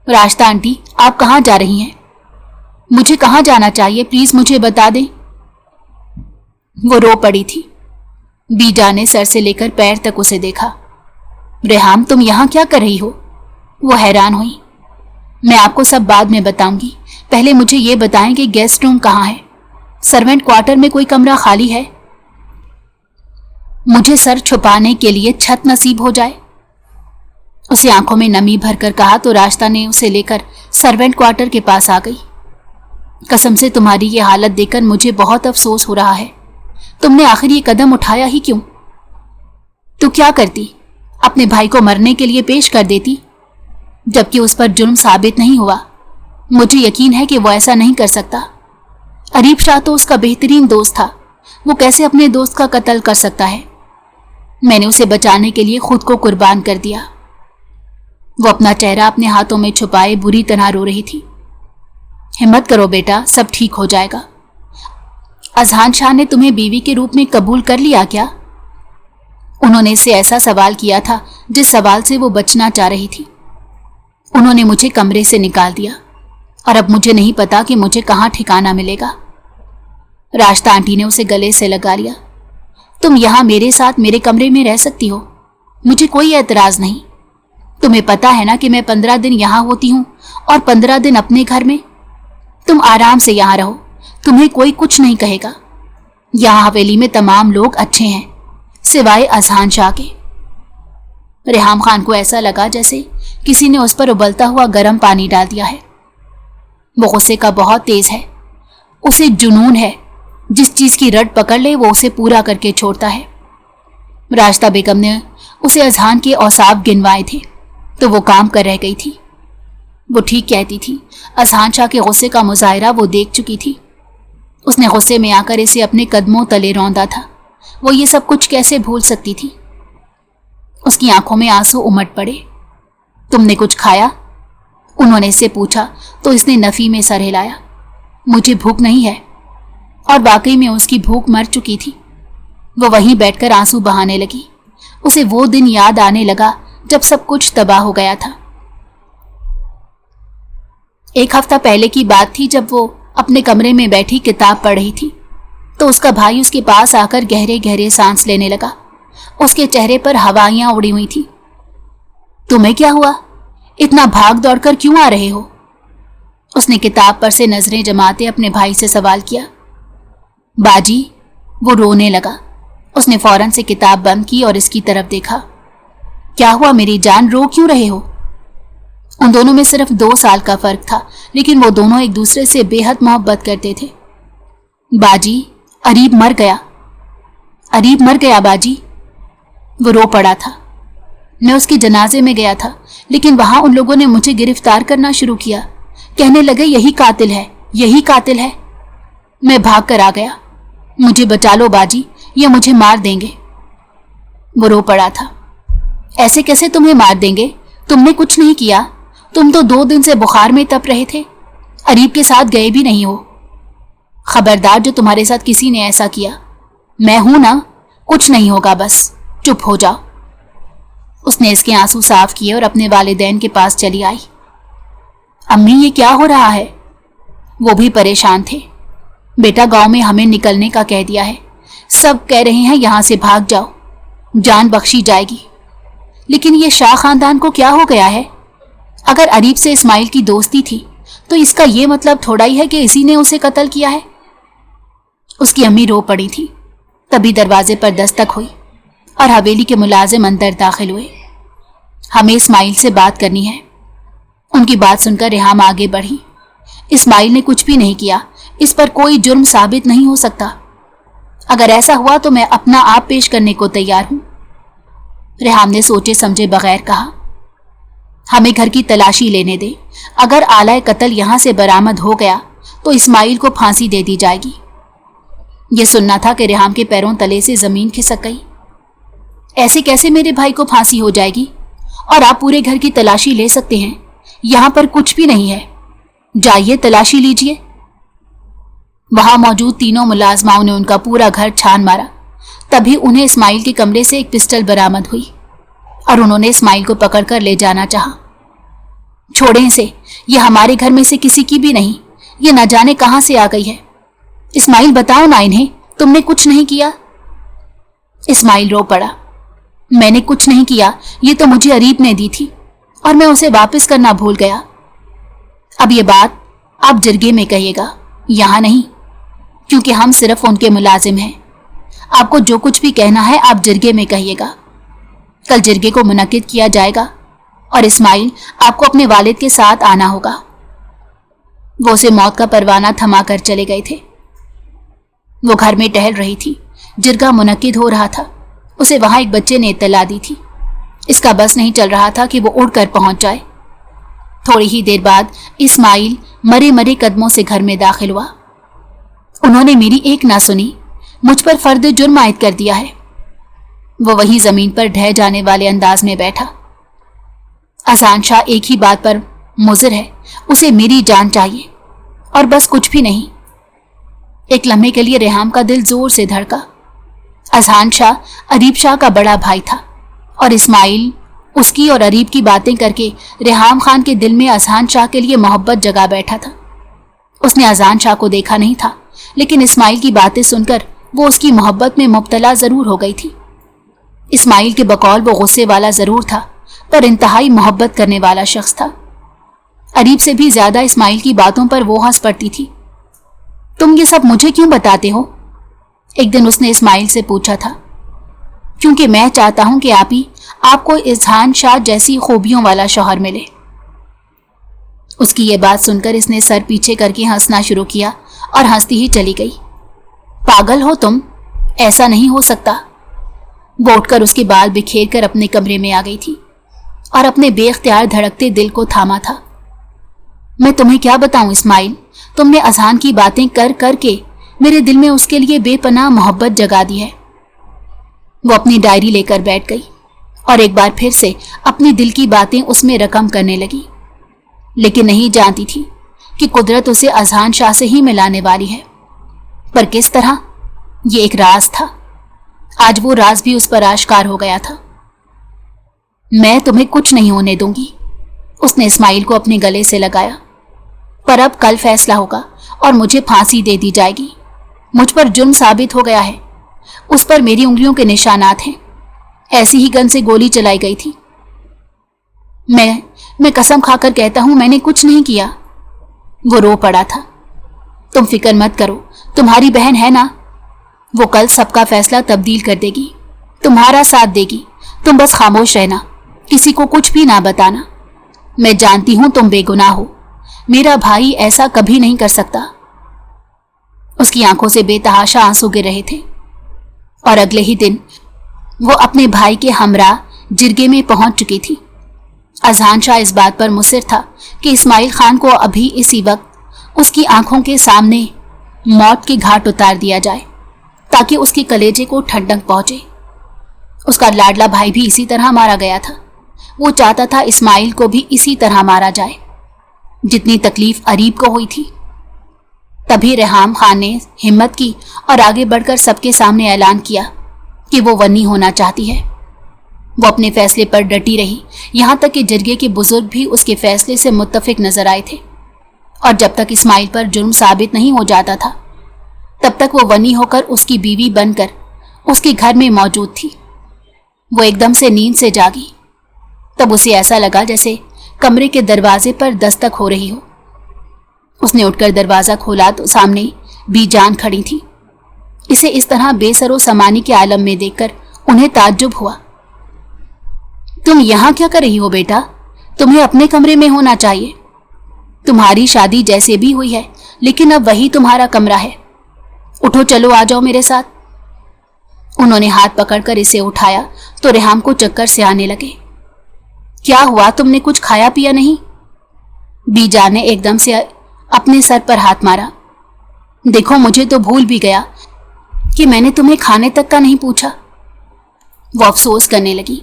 Speaker 1: राश्ता आंटी, आप कहाँ जा रही हैं? मुझे कहाँ जाना चाहिए, प्लीज मुझे बता दें। वो रो पड़ी थी। बीजा ने सर से लेकर पैर तक उसे देखा। रेहाम, तुम यहाँ क्या कर रही हो? वो हैरान हुई। मैं आपको सब बाद में बताऊंगी, पहले मुझे ये बताएं कि गेस्ट रूम कहाँ है? सर्वेंट क्वार्टर में कोई कमरा खाली है? मुझे सर छुपाने के लिए छत नसीब हो जाए। उसे आंखों में नमी भरकर कहा तो रास्ता ने उसे लेकर सर्वेंट क्वार्टर के पास आ गई। कसम से तुम्हारी ये हालत देखकर मुझे बहुत अफसोस हो रहा है। तुमने आखिर ये कदम उठाया ही क्यों? तू क्या करती? अपने भाई को मरने के लिए पेश कर देती, जबकि उस पर जुर्म साबित नहीं हुआ। मुझे यकीन है कि वो ऐसा नहीं कर सकता। अरीब शाह तो उसका बेहतरीन दोस्त था। वो कैसे अपने दोस्त का कत्ल कर सकता है? मैंने उसे बचाने के लिए खुद को कुर्बान कर दिया। वो अपना चेहरा अपने हाथों में छुपाए बुरी तरह रो रही थी। हिम्मत करो बेटा, सब ठीक हो जाएगा। अज़हान शाह ने तुम्हें बीवी के रूप में कबूल कर लिया क्या? उन्होंने इससे ऐसा सवाल किया था जिस सवाल से वो बचना चाह रही थी। उन्होंने मुझे कमरे से निकाल दिया और अब मुझे नहीं पता कि मुझे कहाँ ठिकाना मिलेगा। राश्ता आंटी ने उसे गले से लगा लिया। तुम यहाँ मेरे साथ मेरे कमरे में रह सकती हो, मुझे कोई एतराज नहीं। तुम्हें पता है ना कि मैं 15 दिन यहाँ होती हूँ और 15 दिन अपने घर में। तुम आराम से यहाँ रहो, तुम्हें कोई कुछ नहीं कहेगा। यहाँ हवेली में तमाम लोग अच्छे हैं सिवाय अज़हान शाह के। रेहाम खान को ऐसा लगा जैसे किसी ने उस पर उबलता हुआ गर्म पानी डाल दिया है। वो गुस्से का बहुत तेज है। उसे जुनून है, जिस चीज की रट पकड़ ले वो उसे पूरा करके छोड़ता है। राशिदा बेगम ने उसे अजहान के औसाफ गिनवाए थे तो वो काम कर रह गई थी। वो ठीक कहती थी। अजहान शाह के गुस्से का मुजाहिरा वो देख चुकी थी। उसने गुस्से में आकर इसे अपने कदमों तले रौंदा था। वो ये सब कुछ कैसे भूल सकती थी? उसकी आंखों में आंसू उमड़ पड़े। तुमने कुछ खाया? उन्होंने इससे पूछा तो इसने नफी में सर हिलाया। मुझे भूख नहीं है। और वाकई में उसकी भूख मर चुकी थी। वो वहीं बैठकर आंसू बहाने लगी। उसे वो दिन याद आने लगा जब सब कुछ तबाह हो गया था। एक हफ्ता पहले की बात थी जब वो अपने कमरे में बैठी किताब पढ़ रही थी तो उसका भाई उसके पास आकर गहरे गहरे सांस लेने लगा। उसके चेहरे पर हवाइयां उड़ी हुई थी। तुम्हें क्या हुआ? इतना भाग दौड़ कर क्यों आ रहे हो? उसने किताब पर से नजरें जमाते अपने भाई से सवाल किया। बाजी, वो रोने लगा। उसने फौरन से किताब बंद की और इसकी तरफ देखा। क्या हुआ मेरी जान, रो क्यों रहे हो? उन दोनों में सिर्फ 2 साल का फर्क था, लेकिन वो दोनों एक दूसरे से बेहद मोहब्बत करते थे। बाजी, अरीब मर गया। अरीब मर गया बाजी। वो रो पड़ा था। मैं उसके जनाजे में गया था, लेकिन वहां उन लोगों ने मुझे गिरफ्तार करना शुरू किया। कहने लगे यही कातिल है, यही कातिल है। मैं भाग कर आ गया। मुझे बचा लो बाजी, ये मुझे मार देंगे। वो रो पड़ा था। ऐसे कैसे तुम्हें मार देंगे? तुमने कुछ नहीं किया। तुम तो 2 दिन से बुखार में तप रहे थे। अरीब के साथ गए भी नहीं हो। खबरदार, जो तुम्हारे साथ किसी ने ऐसा किया। मैं हूं ना, कुछ नहीं होगा, बस चुप हो जाओ। उसने इसके आंसू साफ किए और अपने वालिदैन के पास चली आई। अम्मी, ये क्या हो रहा है? वो भी परेशान थे। बेटा, गांव में हमें निकलने का कह दिया है। सब कह रहे हैं यहां से भाग जाओ, जान बख्शी जाएगी। लेकिन ये शाह खानदान को क्या हो गया है? अगर अरीब से इस्माइल की दोस्ती थी तो इसका ये मतलब थोड़ा ही है कि इसी ने उसे कत्ल किया है। उसकी अम्मी रो पड़ी थी। तभी दरवाजे पर दस्तक हुई और हवेली के मुलाजिम अंदर दाखिल हुए। हमें इस्माइल से बात करनी है। उनकी बात सुनकर रेहाम आगे बढ़ी। इस्माइल ने कुछ भी नहीं किया। इस पर कोई जुर्म साबित नहीं हो सकता। अगर ऐसा हुआ तो मैं अपना आप पेश करने को तैयार हूं। रेहाम ने सोचे समझे बगैर कहा। हमें घर की तलाशी लेने दे। अगर आला कत्ल यहां से बरामद हो गया तो इस्माइल को फांसी दे दी जाएगी। यह सुनना था कि रेहाम के पैरों तले से जमीन खिसक गई। ऐसे कैसे मेरे भाई को फांसी हो जाएगी? और आप पूरे घर की तलाशी ले सकते हैं, यहां पर कुछ भी नहीं है। जाइए, तलाशी लीजिए। वहां मौजूद तीनों मुलाजमाओं ने उनका पूरा घर छान मारा। तभी उन्हें इस्माइल के कमरे से एक पिस्टल बरामद हुई और उन्होंने इस्माइल को पकड़कर ले जाना चाहा। छोड़ें इसे, यह हमारे घर में से किसी की भी नहीं। ये न जाने कहां से आ गई है। इस्माइल, बताओ ना इन्हें, तुमने कुछ नहीं किया। इस्माइल रो पड़ा। मैंने कुछ नहीं किया, ये तो मुझे अरीब ने दी थी और मैं उसे वापस करना भूल गया। अब ये बात आप जरगे में कहिएगा, यहां नहीं, क्योंकि हम सिर्फ उनके मुलाजिम हैं। आपको जो कुछ भी कहना है आप जरगे में कहिएगा। कल जरगे को मुनक्किद किया जाएगा और इस्माइल, आपको अपने वालिद के साथ आना होगा। वो उसे मौत का परवाना थमा कर चले गए थे। वो घर में टहल रही थी। जिरगा मुनक्किद हो रहा था। उसे वहां एक बच्चे ने इत्तला दी थी। इसका बस नहीं चल रहा था कि वो उड़कर पहुंच जाए। थोड़ी ही देर बाद इस्माइल मरे मरे कदमों से घर में दाखिल हुआ। उन्होंने मेरी एक ना सुनी, मुझ पर फर्द जुर्म आयद कर दिया है। वो वहीं जमीन पर ढह जाने वाले अंदाज में बैठा। अजहान शाह एक ही बात पर मुज़िर है, उसे मेरी जान चाहिए और बस, कुछ भी नहीं। एक लम्हे के लिए रेहाम का दिल जोर से धड़का। अजहान शाह अरीब शाह का बड़ा भाई था और इस्माइल उसकी और अरीब की बातें करके रेहाम खान के दिल में अजहान शाह के लिए मोहब्बत जगा बैठा था। उसने अजहान शाह को देखा नहीं था, लेकिन इस्माइल की बातें सुनकर वो उसकी मोहब्बत में मुब्तला जरूर हो गई थी। इस्माइल के बकौल वो गुस्से वाला जरूर था, पर इंतहाई मोहब्बत करने वाला शख्स था। अरीब से भी ज्यादा इस्माइल की बातों पर वो हंस पड़ती थी। तुम ये सब मुझे क्यों बताते हो? एक दिन उसने इस्माइल से पूछा था। क्योंकि मैं चाहता हूं कि आपको अजहान शाह जैसी खूबियों वाला शौहर मिले। उसकी ये बात सुनकर इसने सर पीछे करके हंसना शुरू किया और हंसती ही चली गई। पागल हो तुम, ऐसा नहीं हो सकता। वो उठकर उसके बाल बिखेर कर अपने कमरे में आ गई थी और अपने बेख्तियार धड़कते दिल को थामा था। मैं तुम्हें क्या बताऊं इस्माइल, तुमने अजहान की बातें कर कर के मेरे दिल में उसके लिए बेपनाह मोहब्बत जगा दी है। वो अपनी डायरी लेकर बैठ गई और एक बार फिर से अपनी दिल की बातें उसमें रकम करने लगी, लेकिन नहीं जानती थी कि कुदरत उसे अजहान शाह से ही मिलाने वाली है। पर किस तरह? ये एक राज था। आज वो राज भी उस पर आश्कार हो गया था। मैं तुम्हें कुछ नहीं होने दूंगी, उसने इस्माइल को अपने गले से लगाया। पर अब कल फैसला होगा और मुझे फांसी दे दी जाएगी। मुझ पर जुर्म साबित हो गया है। उस पर मेरी उंगलियों के निशानात हैं। ऐसी ही गन से गोली चलाई गई थी। मैं कसम खाकर कहता हूं, मैंने कुछ नहीं किया। वो रो पड़ा था। तुम फिक्र मत करो, तुम्हारी बहन है ना, वो कल सबका फैसला तब्दील कर देगी, तुम्हारा साथ देगी। तुम बस खामोश रहना, किसी को कुछ भी ना बताना। मैं जानती हूं तुम बेगुनाह हो, मेरा भाई ऐसा कभी नहीं कर सकता। उसकी आंखों से बेतहाशा आंसू गिर रहे थे और अगले ही दिन वो अपने भाई के हमरा जिरगे में पहुंच चुकी थी। अजहान शाह इस बात पर मुसिर था कि इस्माइल खान को अभी इसी वक्त उसकी आंखों के सामने मौत के घाट उतार दिया जाए ताकि उसके कलेजे को ठंडक पहुंचे। उसका लाडला भाई भी इसी तरह मारा गया था। वो चाहता था इस्माइल को भी इसी तरह मारा जाए जितनी तकलीफ अरीब को हुई थी। तभी रेहाम खान ने हिम्मत की और आगे बढ़कर सबके सामने ऐलान किया कि वो वन्नी होना चाहती है। वो अपने फैसले पर डटी रही, यहाँ तक कि जिरगे के बुजुर्ग भी उसके फैसले से मुत्तफिक नजर आए थे। और जब तक इस्माइल पर जुर्म साबित नहीं हो जाता था तब तक वो वन्नी होकर उसकी बीवी बनकर उसके घर में मौजूद थी। वो एकदम से नींद से जागी। तब उसे ऐसा लगा जैसे कमरे के दरवाजे पर दस्तक हो रही हो। उसने उठकर दरवाजा खोला तो सामने बीजान खड़ी थी। इसे इस तरह बेसरो समानी के आलम में देखकर उन्हें ताज्जुब हुआ। तुम यहां क्या कर रही हो बेटा? तुम्हें अपने कमरे में होना चाहिए। तुम्हारी शादी जैसे भी हुई है, लेकिन अब वही तुम्हारा कमरा है। उठो, चलो आ जाओ मेरे साथ। उन्होंने हाथ पकड़कर इसे उठाया तो रेहाम को चक्कर से आने लगे। क्या हुआ, तुमने कुछ खाया पिया नहीं? बीजान ने एकदम से अपने सर पर हाथ मारा। देखो, मुझे तो भूल भी गया कि मैंने तुम्हें खाने तक का नहीं पूछा। वो अफसोस करने लगी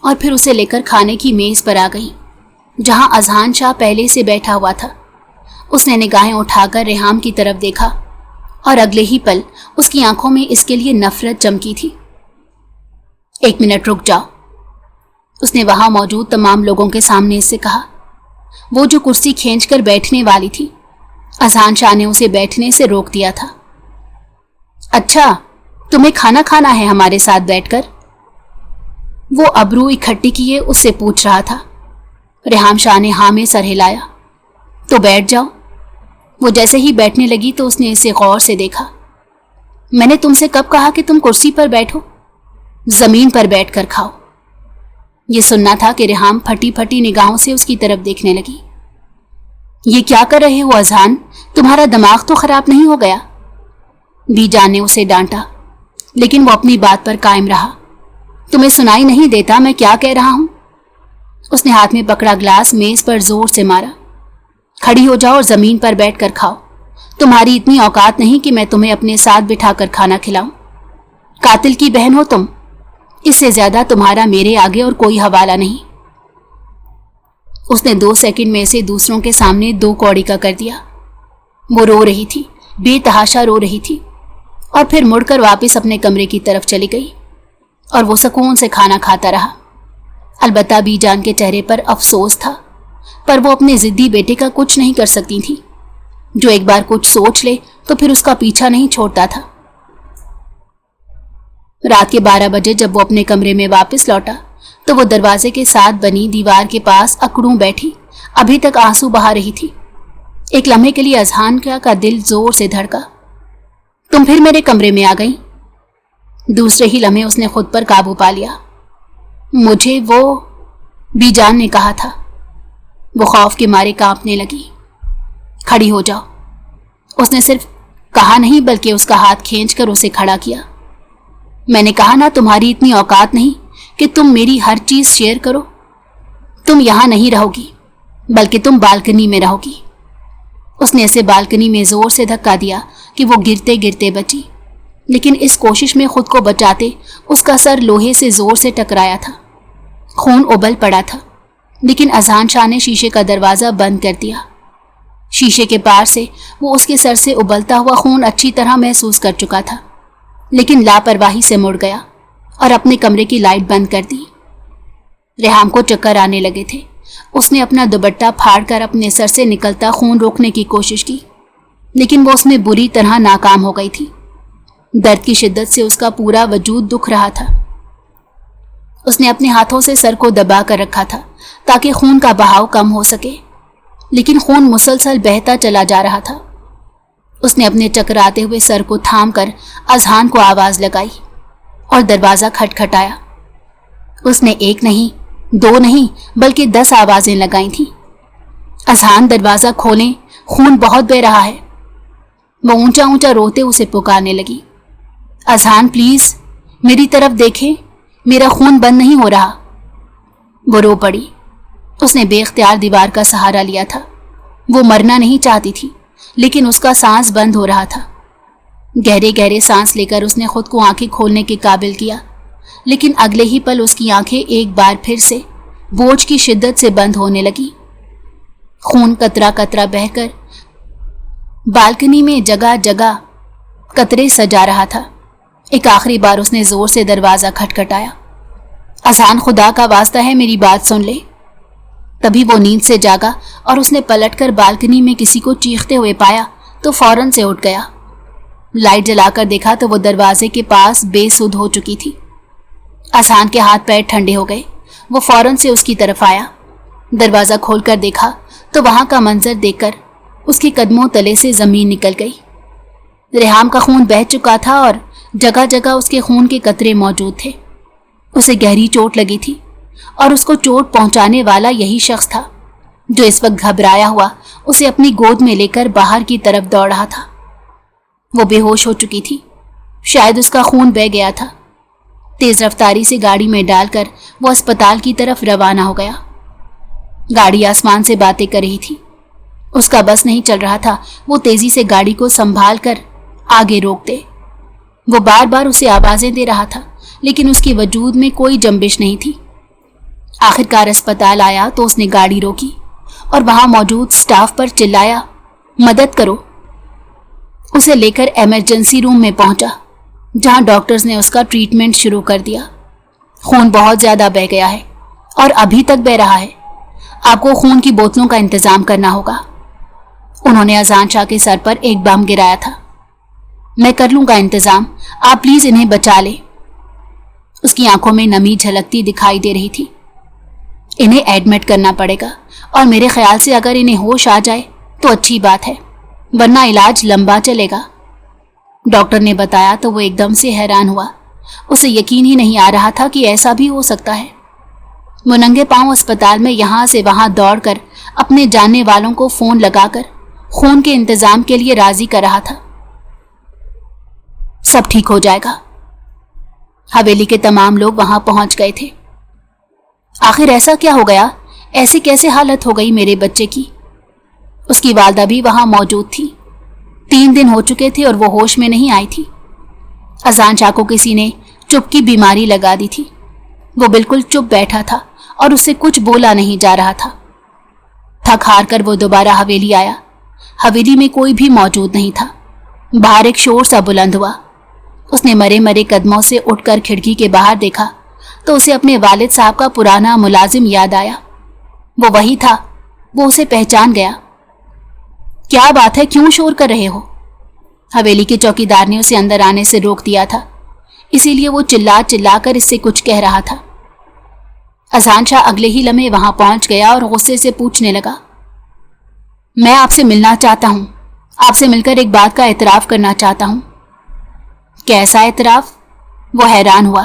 Speaker 1: और फिर उसे लेकर खाने की मेज पर आ गई जहां अजहान शाह पहले से बैठा हुआ था। उसने निगाहें उठाकर रेहाम की तरफ देखा और अगले ही पल उसकी आंखों में इसके लिए नफरत चमकी थी। एक मिनट रुक जाओ, उसने वहां मौजूद तमाम लोगों के सामने इससे कहा। वो जो कुर्सी खींचकर बैठने वाली थी, अजहान शाह ने उसे बैठने से रोक दिया था। अच्छा, तुम्हें खाना खाना है हमारे साथ बैठकर? वो अबरू इकट्ठी किए उससे पूछ रहा था। रेहाम शाह ने हाँ में सर हिलाया। तो बैठ जाओ। वो जैसे ही बैठने लगी तो उसने इसे गौर से देखा। मैंने तुमसे कब कहा कि तुम कुर्सी पर बैठो? जमीन पर बैठकर खाओ। ये सुनना था कि रेहाम फटी फटी निगाहों से उसकी तरफ देखने लगी। ये क्या कर रहे हो अजहान? तुम्हारा दिमाग तो खराब नहीं हो गया? बीजान ने उसे डांटा, लेकिन वो अपनी बात पर कायम रहा। तुम्हें सुनाई नहीं देता मैं क्या कह रहा हूं? उसने हाथ में पकड़ा ग्लास मेज पर जोर से मारा। खड़ी हो जाओ और जमीन पर बैठकर खाओ। तुम्हारी इतनी औकात नहीं कि मैं तुम्हें अपने साथ बिठाकर खाना खिलाऊं। कातिल की बहन हो तुम। इससे ज्यादा तुम्हारा मेरे आगे और कोई हवाला नहीं। उसने 2 सेकंड में से दूसरों के सामने 2 कौड़ी का कर दिया। वो रो रही थी, बेतहाशा रो रही थी, और फिर मुड़कर वापस अपने कमरे की तरफ चली गई और वो सुकून से खाना खाता रहा। अलबत्ता बीजान के चेहरे पर अफसोस था, पर वो अपने जिद्दी बेटे का कुछ नहीं कर सकती थी, जो एक बार कुछ सोच ले तो फिर उसका पीछा नहीं छोड़ता था। रात के 12 बजे जब वो अपने कमरे में वापस लौटा तो वो दरवाजे के साथ बनी दीवार के पास अकड़ूं बैठी अभी तक आंसू बहा रही थी। एक लम्हे के लिए अजहान का दिल जोर से धड़का। तुम फिर मेरे कमरे में आ गई। दूसरे ही लम्हे उसने खुद पर काबू पा लिया। मुझे वो बीजान ने कहा था। वो खौफ के मारे कांपने लगी। खड़ी हो जाओ, उसने सिर्फ کہا نہیں بلکہ اس کا ہاتھ کھینچ کر اسے کھڑا کیا۔ میں نے کہا نا تمہاری اتنی اوقات نہیں کہ تم میری ہر چیز شیئر کرو۔ تم یہاں نہیں رہو گی بلکہ تم بالکنی میں رہو گی۔ اس نے اسے بالکنی میں زور سے دھکا دیا کہ وہ گرتے گرتے بچی، لیکن اس کوشش میں خود کو بچاتے اس کا سر لوہے سے زور سے ٹکرایا تھا۔ خون ابل پڑا تھا، لیکن اذہان شاہ نے شیشے کا دروازہ بند کر دیا۔ شیشے کے پار سے وہ اس کے سر سے ابلتا ہوا خون اچھی طرح محسوس کر چکا تھا، لیکن لاپرواہی سے مڑ گیا اور اپنے کمرے کی لائٹ بند کر دی۔ ریحام کو چکر آنے لگے تھے۔ اس نے اپنا دوپٹہ پھاڑ کر اپنے سر سے نکلتا خون روکنے کی کوشش کی، لیکن وہ اس میں بری طرح ناکام ہو گئی تھی۔ درد کی شدت سے اس کا پورا وجود دکھ رہا تھا۔ اس نے اپنے ہاتھوں سے سر کو دبا کر رکھا تھا تاکہ خون کا بہاؤ کم ہو سکے، لیکن خون مسلسل بہتا چلا جا رہا تھا۔ اس نے اپنے چکراتے ہوئے سر کو تھام کر اذہان کو آواز لگائی اور دروازہ کھٹکھٹایا۔ اس نے ایک نہیں، دو نہیں بلکہ 10 آوازیں لگائی تھیں۔ اذہان دروازہ کھولیں، خون بہت بہہ رہا ہے۔ وہ اونچا اونچا روتے اسے پکارنے لگی، اذہان پلیز میری طرف دیکھیں، میرا خون بند نہیں ہو رہا۔ وہ رو پڑی۔ اس نے بے اختیار دیوار کا سہارا لیا تھا۔ وہ مرنا نہیں چاہتی تھی، لیکن اس کا سانس بند ہو رہا تھا۔ گہرے گہرے سانس لے کر اس نے خود کو آنکھیں کھولنے کے قابل کیا، لیکن اگلے ہی پل اس کی آنکھیں ایک بار پھر سے بوجھ کی شدت سے بند ہونے لگی۔ خون قطرہ قطرہ بہہ کر بالکنی میں جگہ جگہ قطرے سجا رہا تھا۔ ایک آخری بار اس نے زور سے دروازہ کھٹکھٹایا۔ اذہان خدا کا واسطہ ہے میری بات سن لے۔ تبھی وہ نیند سے جاگا اور اس نے پلٹ کر بالکنی میں کسی کو چیختے ہوئے پایا تو فوراً سے اٹھ گیا۔ لائٹ جلا کر دیکھا تو وہ دروازے کے پاس بے سدھ ہو چکی تھی۔ اذہان کے ہاتھ پیر ٹھنڈے ہو گئے۔ وہ فوراً سے اس کی طرف آیا۔ دروازہ کھول کر دیکھا تو وہاں کا منظر دیکھ کر اس کے قدموں تلے سے زمین نکل گئی۔ ریحام کا خون بہہ چکا تھا اور جگہ جگہ اس کے خون کے قطرے موجود تھے۔ اسے گہری چوٹ لگی تھی اور اس کو چوٹ پہنچانے والا یہی شخص تھا جو اس وقت گھبرایا ہوا اسے اپنی گود میں لے کر باہر کی طرف دوڑ رہا تھا۔ وہ بے ہوش ہو چکی تھی، شاید اس کا خون بہہ گیا تھا۔ تیز رفتاری سے گاڑی میں ڈال کر وہ اسپتال کی طرف روانہ ہو گیا۔ گاڑی آسمان سے باتیں کر رہی تھی۔ اس کا بس نہیں چل رہا تھا وہ تیزی سے گاڑی کو سنبھال کر آگے روک دے۔ وہ بار بار اسے آوازیں دے رہا تھا، لیکن اس کے وجود میں کوئی جنبش نہیں تھی۔ آخرکار اسپتال آیا تو اس نے گاڑی روکی اور وہاں موجود سٹاف پر چلایا، مدد کرو۔ اسے لے کر ایمرجنسی روم میں پہنچا، جہاں ڈاکٹرز نے اس کا ٹریٹمنٹ شروع کر دیا۔ خون بہت زیادہ بہہ گیا ہے اور ابھی تک بہہ رہا ہے۔ آپ کو خون کی بوتلوں کا انتظام کرنا ہوگا۔ انہوں نے اذہان شاہ کے سر پر ایک بم گرایا تھا۔ میں کر لوں گا انتظام، آپ پلیز انہیں بچا لیں۔ اس کی آنکھوں میں نمی جھلکتی دکھائی دے رہی تھی۔ انہیں ایڈمٹ کرنا پڑے گا اور میرے خیال سے اگر انہیں ہوش آ جائے تو اچھی بات ہے، ورنہ علاج لمبا چلے گا۔ ڈاکٹر نے بتایا تو وہ ایک دم سے حیران ہوا۔ اسے یقین ہی نہیں آ رہا تھا کہ ایسا بھی ہو سکتا ہے۔ وہ ننگے پاؤں اسپتال میں یہاں سے وہاں دوڑ کر اپنے جاننے والوں کو فون لگا کر خون کے انتظام کے لیے راضی کر رہا تھا۔ سب ٹھیک ہو جائے گا۔ حویلی کے تمام لوگ وہاں پہنچ گئے تھے۔ آخر ایسا کیا ہو گیا؟ ایسے کیسے حالت ہو گئی میرے بچے کی؟ اس کی والدہ بھی وہاں موجود تھی۔ 3 دن ہو چکے تھے اور وہ ہوش میں نہیں آئی تھی۔ اذہان شاہ کو کسی نے چپ کی بیماری لگا دی تھی۔ وہ بالکل چپ بیٹھا تھا اور اس سے کچھ بولا نہیں جا رہا تھا۔ تھک ہار کر وہ دوبارہ حویلی آیا۔ حویلی میں کوئی بھی موجود نہیں تھا۔ باہر ایک شور سا بلند ہوا۔ اس نے مرے مرے قدموں سے اٹھ کر کھڑکی کے باہر دیکھا تو اسے اپنے والد صاحب کا پرانا ملازم یاد آیا۔ وہ وہی تھا، وہ اسے پہچان گیا۔ کیا بات ہے، کیوں شور کر رہے ہو؟ حویلی کے چوکیدار نے اسے اندر آنے سے روک دیا تھا، اسی لیے وہ چلا چلا کر اس سے کچھ کہہ رہا تھا۔ اذہان شاہ اگلے ہی لمحے وہاں پہنچ گیا اور غصے سے پوچھنے لگا، میں آپ سے ملنا چاہتا ہوں، آپ سے مل کر ایک بات کا اعتراف کرنا چاہتا ہوں۔ کیسا اعتراف؟ وہ حیران ہوا۔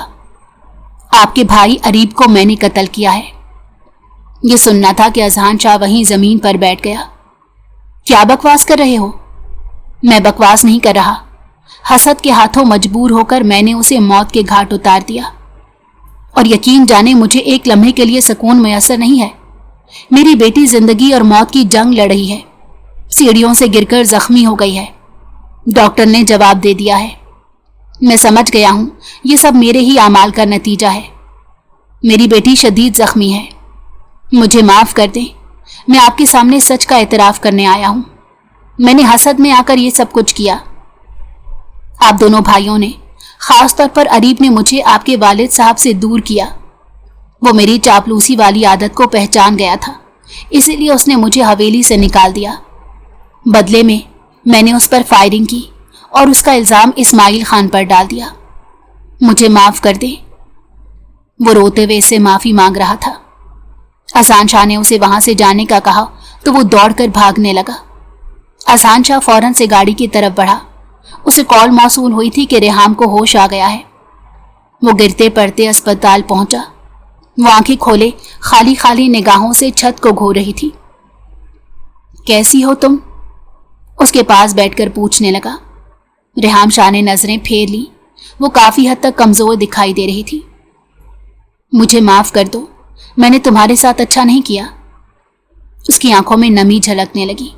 Speaker 1: آپ کے بھائی اریب کو میں نے قتل کیا ہے۔ یہ سننا تھا کہ اذہان شاہ وہیں زمین پر بیٹھ گیا۔ کیا بکواس کر رہے ہو؟ मैं बकवास नहीं कर रहा। हसद के हाथों मजबूर होकर मैंने उसे मौत के घाट उतार दिया, और यकीन जाने मुझे एक लम्हे के लिए सुकून मैसर नहीं है। मेरी बेटी जिंदगी और मौत की जंग लड़ रही है, सीढ़ियों से गिरकर जख्मी हो गई है। डॉक्टर ने जवाब दे दिया है। मैं समझ गया हूं ये सब मेरे ही आमाल का नतीजा है। मेरी बेटी शदीद जख्मी है, मुझे माफ कर दें। मैं आपके सामने सच का एतराफ करने आया हूं। मैंने हसद में आकर ये सब कुछ किया। आप दोनों भाइयों ने, खास तौर पर अरीब ने मुझे आपके वालिद साहब से दूर किया। वो मेरी चापलूसी वाली आदत को पहचान गया था, इसीलिए उसने मुझे हवेली से निकाल दिया। बदले में मैंने उस पर फायरिंग की और उसका इल्जाम इस्माइल खान पर डाल दिया। मुझे माफ कर दे। वो रोते हुए इससे माफी मांग रहा था। अज़ान शाह ने उसे वहां से जाने का कहा तो वो दौड़कर भागने लगा। अज़ान शाह फौरन से गाड़ी की तरफ बढ़ा। उसे कॉल मौसूल हुई थी कि रेहाम को होश आ गया है। वो गिरते पड़ते अस्पताल पहुंचा। वो आंखें खोले खाली खाली निगाहों से छत को घूर रही थी। कैसी हो तुम? उसके पास बैठकर पूछने लगा। रेहाम शाह ने नजरें फेर ली। वो काफी हद तक कमजोर दिखाई दे रही थी। मुझे माफ कर दो, मैंने तुम्हारे साथ अच्छा नहीं किया। उसकी आंखों में नमी झलकने लगी।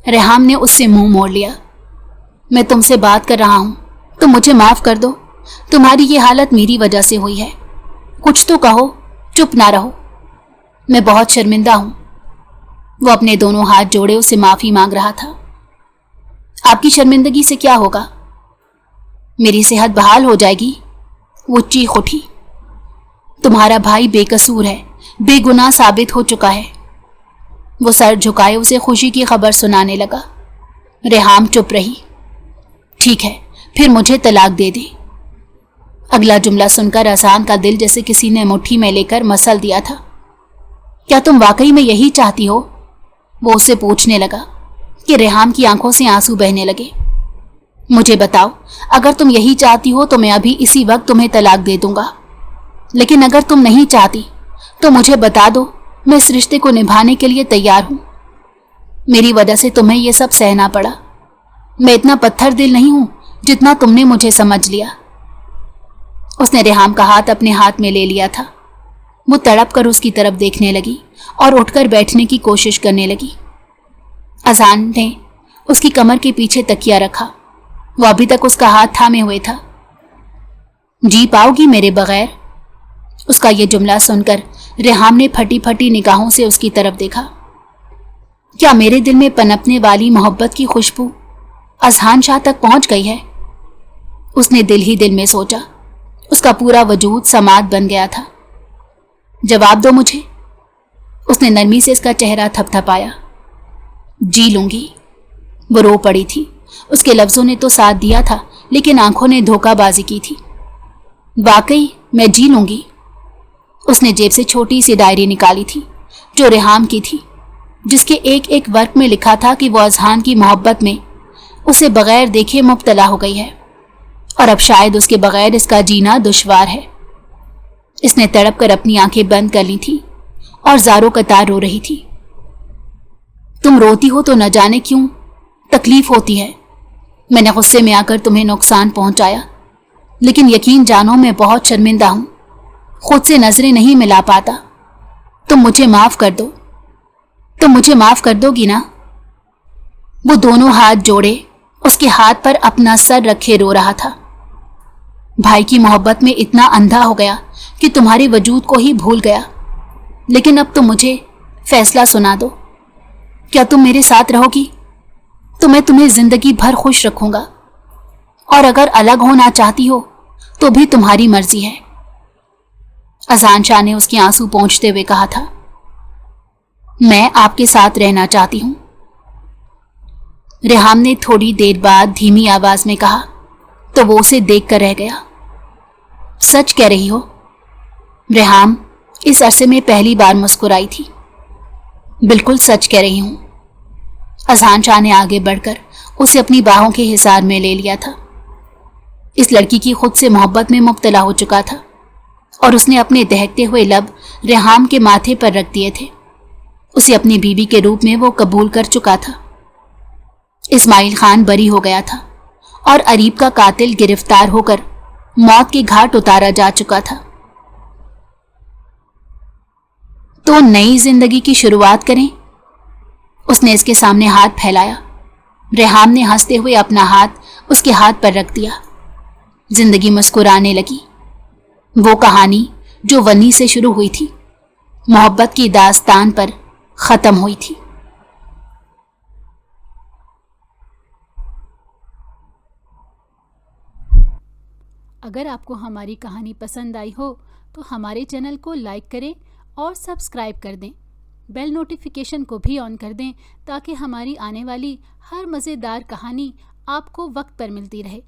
Speaker 1: रेहाम ने उससे मुंह मोड़ लिया। मैं तुमसे बात कर रहा हूं, तुम मुझे माफ कर दो। तुम्हारी ये हालत मेरी वजह से हुई है। कुछ तो कहो, चुप ना रहो। मैं बहुत शर्मिंदा हूं। वो अपने दोनों हाथ जोड़े उससे माफी मांग रहा था। आपकी शर्मिंदगी से क्या होगा? मेरी सेहत बहाल हो जाएगी। वो चीख उठी। तुम्हारा भाई बेकसूर है, बेगुनाह साबित हो चुका है। वो सर झुकाए उसे खुशी की खबर सुनाने लगा। रेहाम चुप रही। ठीक है, फिर मुझे तलाक दे दे। अगला जुमला सुनकर अज़ान का दिल जैसे किसी ने मुट्ठी में लेकर मसल दिया था। क्या तुम वाकई में यही चाहती हो? वो उससे पूछने लगा कि रेहाम की आंखों से आंसू बहने लगे। मुझे बताओ, अगर तुम यही चाहती हो तो मैं अभी इसी वक्त तुम्हें तलाक दे दूंगा। लेकिन अगर तुम नहीं चाहती तो मुझे बता दो, मैं इस रिश्ते को निभाने के लिए तैयार हूं। मेरी वजह से तुम्हें यह सब सहना पड़ा। मैं इतना पत्थर दिल नहीं हूं जितना तुमने मुझे समझ लिया। उसने रेहाम का हाथ अपने हाथ में ले लिया था। वो तड़प कर उसकी तरफ देखने लगी और उठकर बैठने की कोशिश करने लगी। अज़ान ने उसकी कमर के पीछे तकिया रखा। वो अभी तक उसका हाथ थामे हुए था। जी पाओगी मेरे बगैर? उसका ये जुमला सुनकर रेहाम ने फटी फटी निगाहों से उसकी तरफ देखा। क्या मेरे दिल में पनपने वाली मोहब्बत की खुशबू अज़ान शाह तक पहुंच गई है? उसने दिल ही दिल में सोचा। उसका पूरा वजूद समाद बन गया था। जवाब दो मुझे। उसने नरमी से इसका चेहरा थपथपाया। जी लूंगी। वो रो पड़ी थी। उसके लफ्जों ने तो साथ दिया था, लेकिन आंखों ने धोखाबाजी की थी। वाकई मैं जी लूंगी। उसने जेब से छोटी सी डायरी निकाली थी जो रेहाम की थी, जिसके एक एक वर्क में लिखा था कि वो अज़ान की मोहब्बत में उसे बगैर देखे मुब्तला हो गई है और अब शायद उसके बगैर इसका जीना दुश्वार है। इसने तड़प कर अपनी आंखें बंद कर ली थी और ज़ारो कतार रो रही थी। तुम रोती हो तो न जाने क्यों तकलीफ होती है। मैंने गुस्से में आकर तुम्हें नुकसान पहुंचाया, लेकिन यकीन जानो मैं बहुत शर्मिंदा हूं। खुद से नजरें नहीं मिला पाता। तुम मुझे माफ कर दो। तुम मुझे माफ कर दोगी ना? वो दोनों हाथ जोड़े उसके हाथ पर अपना सर रखे रो रहा था। भाई की मोहब्बत में इतना अंधा हो गया कि तुम्हारे वजूद को ही भूल गया। लेकिन अब तुम मुझे फैसला सुना दो। क्या तुम मेरे साथ रहोगी तो मैं तुम्हें जिंदगी भर खुश रखूंगा, और अगर अलग होना चाहती हो तो भी तुम्हारी मर्जी है। अज़ान शाह ने उसके आंसू पोंछते हुए कहा था। मैं आपके साथ रहना चाहती हूं। रेहाम ने थोड़ी देर बाद धीमी आवाज में कहा तो वो उसे देखकर रह गया। सच कह रही हो? रेहाम इस अरसे में पहली बार मुस्कुराई थी। बिल्कुल सच कह रही हूं। अज़ान शाह ने आगे बढ़कर उसे अपनी बाहों के हिसार में ले लिया था। इस लड़की की खुद से मोहब्बत में मुब्तला हो चुका था और उसने अपने दहकते हुए लब रेहाम के माथे पर रख दिए थे। उसे अपनी बीवी के रूप में वो कबूल कर चुका था। اسماعیل خان بری ہو گیا تھا اور اریب کا قاتل گرفتار ہو کر موت کے گھاٹ اتارا جا چکا تھا۔ تو نئی زندگی کی شروعات کریں؟ اس نے اس کے سامنے ہاتھ پھیلایا۔ ریحام نے ہنستے ہوئے اپنا ہاتھ اس کے ہاتھ پر رکھ دیا۔ زندگی مسکرانے لگی۔ وہ کہانی جو ونی سے شروع ہوئی تھی، محبت کی داستان پر ختم ہوئی تھی۔ اگر آپ کو ہماری کہانی پسند آئی ہو تو ہمارے چینل کو لائک کریں اور سبسکرائب کر دیں۔ بیل نوٹیفیکیشن کو بھی آن کر دیں تاکہ ہماری آنے والی ہر مزیدار کہانی آپ کو وقت پر ملتی رہے۔